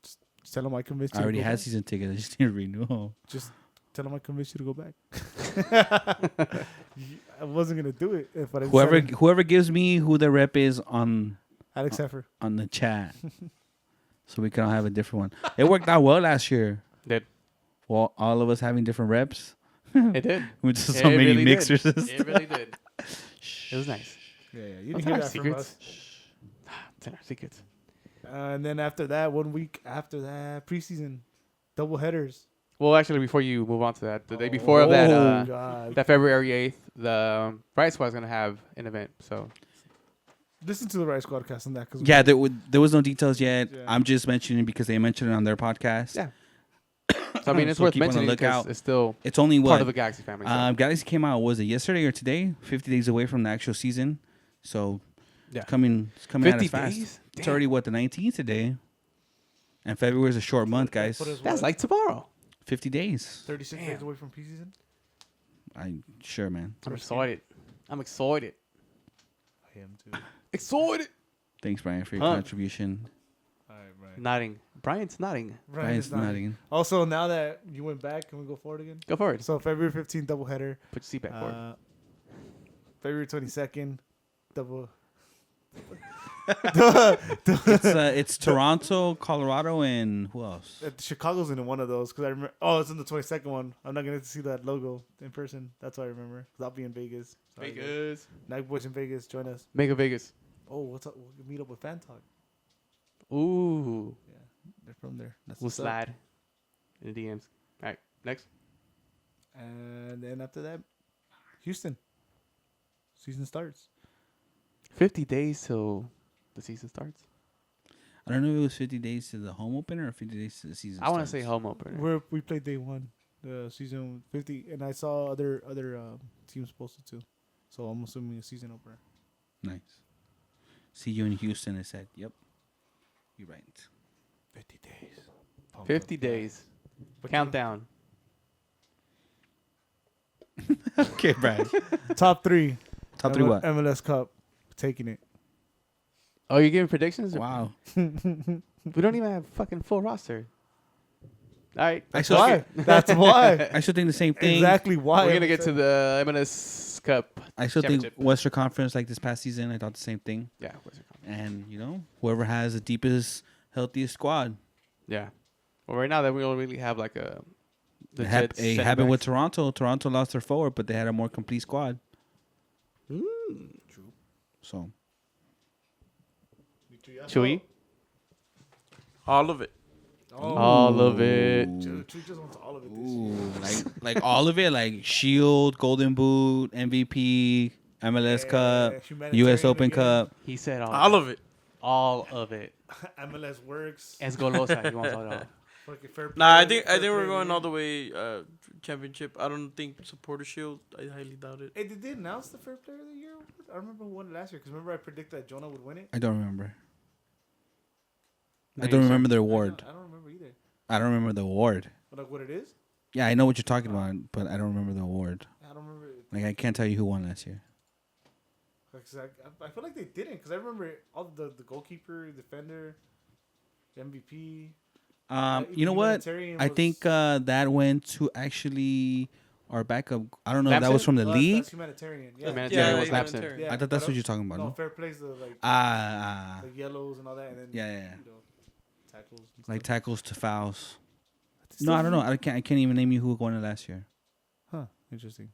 Just tell them I convinced you. I already to go had back. season tickets. I just need a renewal. Just tell them I convinced you to go back. I wasn't gonna do it if I didn't. Whoever gives me who the rep is on Alex Heifer. the chat, so we can all have a different one. It worked out well last year. Did. Well, all of us having different reps It did. with just It so many really did. mixers. It really did. It was nice. Yeah, you Those didn't are hear our that from secrets. us. It's in our secrets. And then after that, 1 week after that, preseason, double headers. Well, actually, before you move on to that, the day before of that, God. that February 8th, the Bright Squad is going to have an event. So, Listen to the Right Squad cast on that. Cause Yeah, there was no details yet. Yeah. I'm just mentioning because they mentioned it on their podcast. yeah. So I mean, it's So worth keep on the mentioning lookout. because it's still It's only part what of the Galaxy family. So. Galaxy came out. Was it yesterday or today? 50 days away from the actual season. So Yeah. it's coming at 50 us fast. days? It's Damn. already the 19th today, and February is a short month, guys. Put us That's what, like tomorrow. 50 days. 36 Damn. days away from preseason. Sure, man. I'm excited. I'm excited. I am too. Excited. Thanks, Brian, for your Huh. contribution. All right, Brian. Nodding. Brian's nodding. Brian's nodding. Also, now that you went back, can we go forward again? Go forward. So February 15th, doubleheader. Put your seat back forward. February 22nd, double. It's Toronto, Colorado, and who else? Chicago's in one of those because I remember. Oh, it's in the 22nd one. I'm not gonna get to see that logo in person. That's what I remember. Cause I'll be in Vegas. Sorry, guys. Vegas. Night Boys in Vegas. Join us. Mega Vegas. Oh, what's up? We'll meet up with Fan Talk. Ooh. Yeah, they're from there. That's We'll what's up. slide in the DMs. All right. Next. And then after that, Houston. Season starts. 50 days till the season starts. I don't know if it was 50 days to the home opener or 50 days to the season. I want to starts. say home opener. We played day one, the season 50, and I saw other teams posted too. So I'm assuming a season opener. Nice. See you in Houston. I said, yep. You're right. 50 days. Pumped 50 up. days. But Countdown. Okay, Brian. Top three. Top three what? MLS Cup. Taking it. Oh, you're giving predictions? Wow. We don't even have fucking full roster. All right. That's why. That's why. I still think the same thing. Exactly why. We're going to get to the MLS Cup. I still think Championship. Western Conference, like this past season, I thought the same thing. Yeah. Western Conference. And, whoever has the deepest, healthiest squad. Yeah. Well, right now that we don't really have like a. It happened with Toronto. Toronto lost their forward, but they had a more complete squad. True. So Chewy. All of it. All of it. Chewy just wants all of it this year. ooh, like all of it, like Shield, Golden Boot, MVP, MLS Cup, humanitarian US Open again. Cup. He said All of it. All of it. MLS works. Es golosa. He wants all of it. Fucking fair play, Nah, I think fair we're play, going yeah. all the way championship. I don't think supporter shield. I highly doubt it. Hey, did they announce the fair player of the year? I remember who won it last year because remember I predicted that Jonah would win it. I don't remember. No, I you don't said- remember the award. I don't remember either. I don't remember the award. But like what it is? Yeah, I know what you're talking about, but I don't remember the award. I don't remember. Like I can't tell you who won last year. I feel like they didn't because I remember all the goalkeeper, defender, MVP. You know what? I think that went to actually our backup. I don't know if that was from the league. That's humanitarian. Yeah. Humanitarian was humanitarian. Lapson. Yeah, I thought that's but what you're talking about. No, No. fair plays the like Ah, the yellows and all that, and then yeah. you know, tackles. And Like stuff. tackles to fouls. It's No, I still- don't know. I can't even name you who won it last year. Huh? Interesting.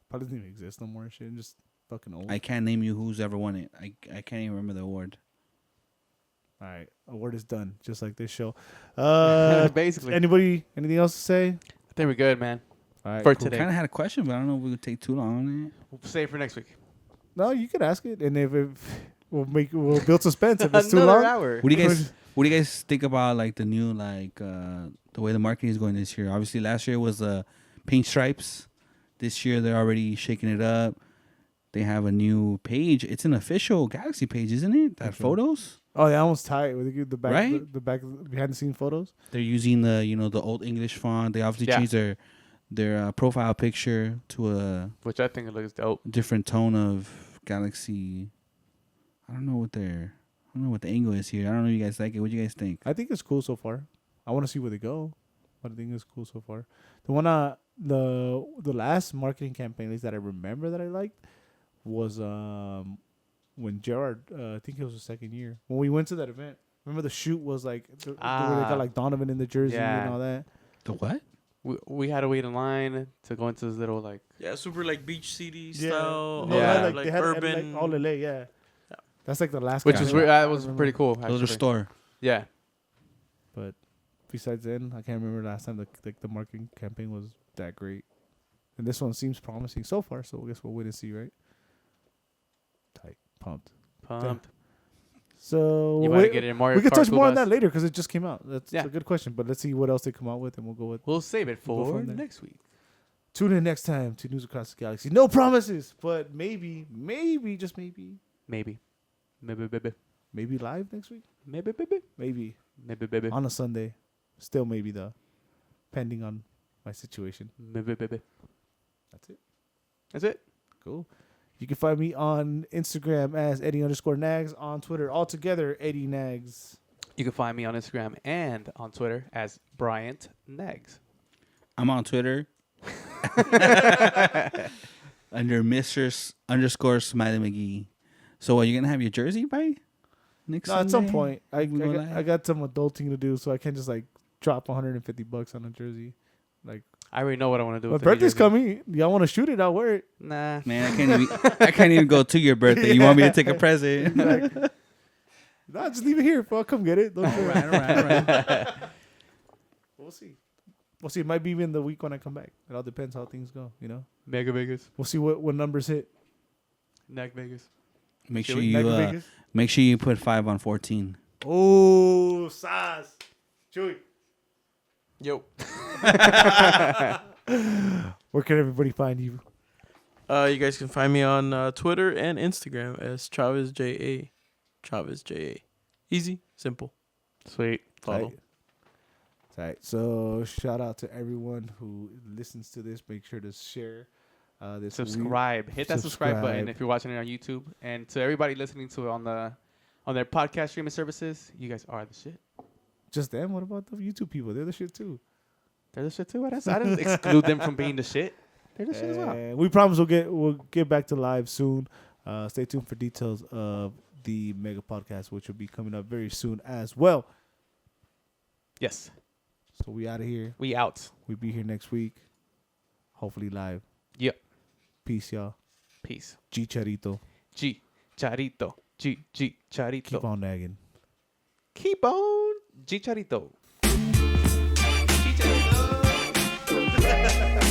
Probably doesn't even exist no more. And shit, just fucking old. I can't name you who's ever won it. I can't even remember the award. All right, award is done, just like this show. Basically. Anything else to say? I think we're good, man. All right, For cool. today. Kind of had a question, but I don't know if we would take too long on it. We'll save it for next week. No, you can ask it, and if we'll build suspense if it's too Another long. hour. What do you guys think about like the new the way the marketing is going this year? Obviously, last year was paint stripes. This year they're already shaking it up. They have a new page. It's an official Galaxy page, isn't it? That Okay. photos. Oh, yeah, almost tight with the back, Right? the back behind the scene photos. They're using the old English font. They obviously Yeah. changed their profile picture to a Which I think it looks dope. different tone of Galaxy. I don't know what the angle is here. I don't know if you guys like it. What do you guys think? I think it's cool so far. I want to see where they go, but I think it's cool so far. The one the last marketing campaign at least that I remember that I liked was when Gerard I think it was the second year when we went to that event. Remember the shoot was like where they got like Donovan in the jersey Yeah. and all that. The what? We had to wait in line to go into this little like. Yeah, super like beach city Yeah. style. No, Yeah. they had, like they had urban. like, all LA. Yeah. Yeah. That's like the last. Which campaign. was I that was remember. pretty cool. Those are Actually. store. Yeah. But besides then, I can't remember last time the marketing campaign was that great. And this one seems promising so far. So I guess we'll wait and see, right? Tight, pumped. Pumped. So You want to get in more? we could car touch more on Kubas? that later because it just came out. That's Yeah. a good question. But let's see what else they come out with, and we'll go with. We'll save it We'll go for from there. next week. Tune in next time to News Across the Galaxy. No promises, but maybe, just maybe, Maybe. maybe live next week. Maybe Maybe. on a Sunday. Still maybe though, pending on my situation. That's it. That's it. Cool. You can find me on Instagram as Eddie_Nags, on Twitter altogether Eddie Nags. You can find me on Instagram and on Twitter as Bryant Negs. I'm on Twitter under Mr._Smiley McGee. So are you gonna have your jersey by next? No, at some Sunday? point I We go got, live? I got some adulting to do, so I can't just like drop $150 on a jersey. Like I already know what I want to do. my with the new birthday's jersey. coming. Y'all want to shoot it? I'll wear it. Nah. Man, I can't even go to your birthday. You want me to take a present? Exactly. Nah, just leave it here. I'll come get it. Don't all worry. right, all right. We'll see. We'll see. It might be even the week when I come back. It all depends how things go. You know. Mega Vegas. We'll see what numbers hit. NAG Vegas. Make Should sure we? you Mega Vegas. make sure you put 5 on 14. Oh, sauce. Chewy. Yo. Where can everybody find you? You guys can find me on Twitter and Instagram as ChavezJA. ChavezJA. Easy, simple. Sweet. Follow. Tight. Tight. So shout out to everyone who listens to this. Make sure to share this. Subscribe. Hit that subscribe button Subscribe. if you're watching it on YouTube. And to everybody listening to it on their podcast streaming services, you guys are the shit. Just them. What about the YouTube people? They're the shit too. They're the shit too. I didn't exclude them from being the shit. They're the shit as well. And we promise we'll get back to live soon. Stay tuned for details of the mega podcast, which will be coming up very soon as well. Yes. So we out of here. We out. We be here next week. Hopefully live. Yep. Peace, y'all. Peace. G Charito. G. Charito. G. Charito. Keep on nagging. Keep on. G. Charito. G. Charito.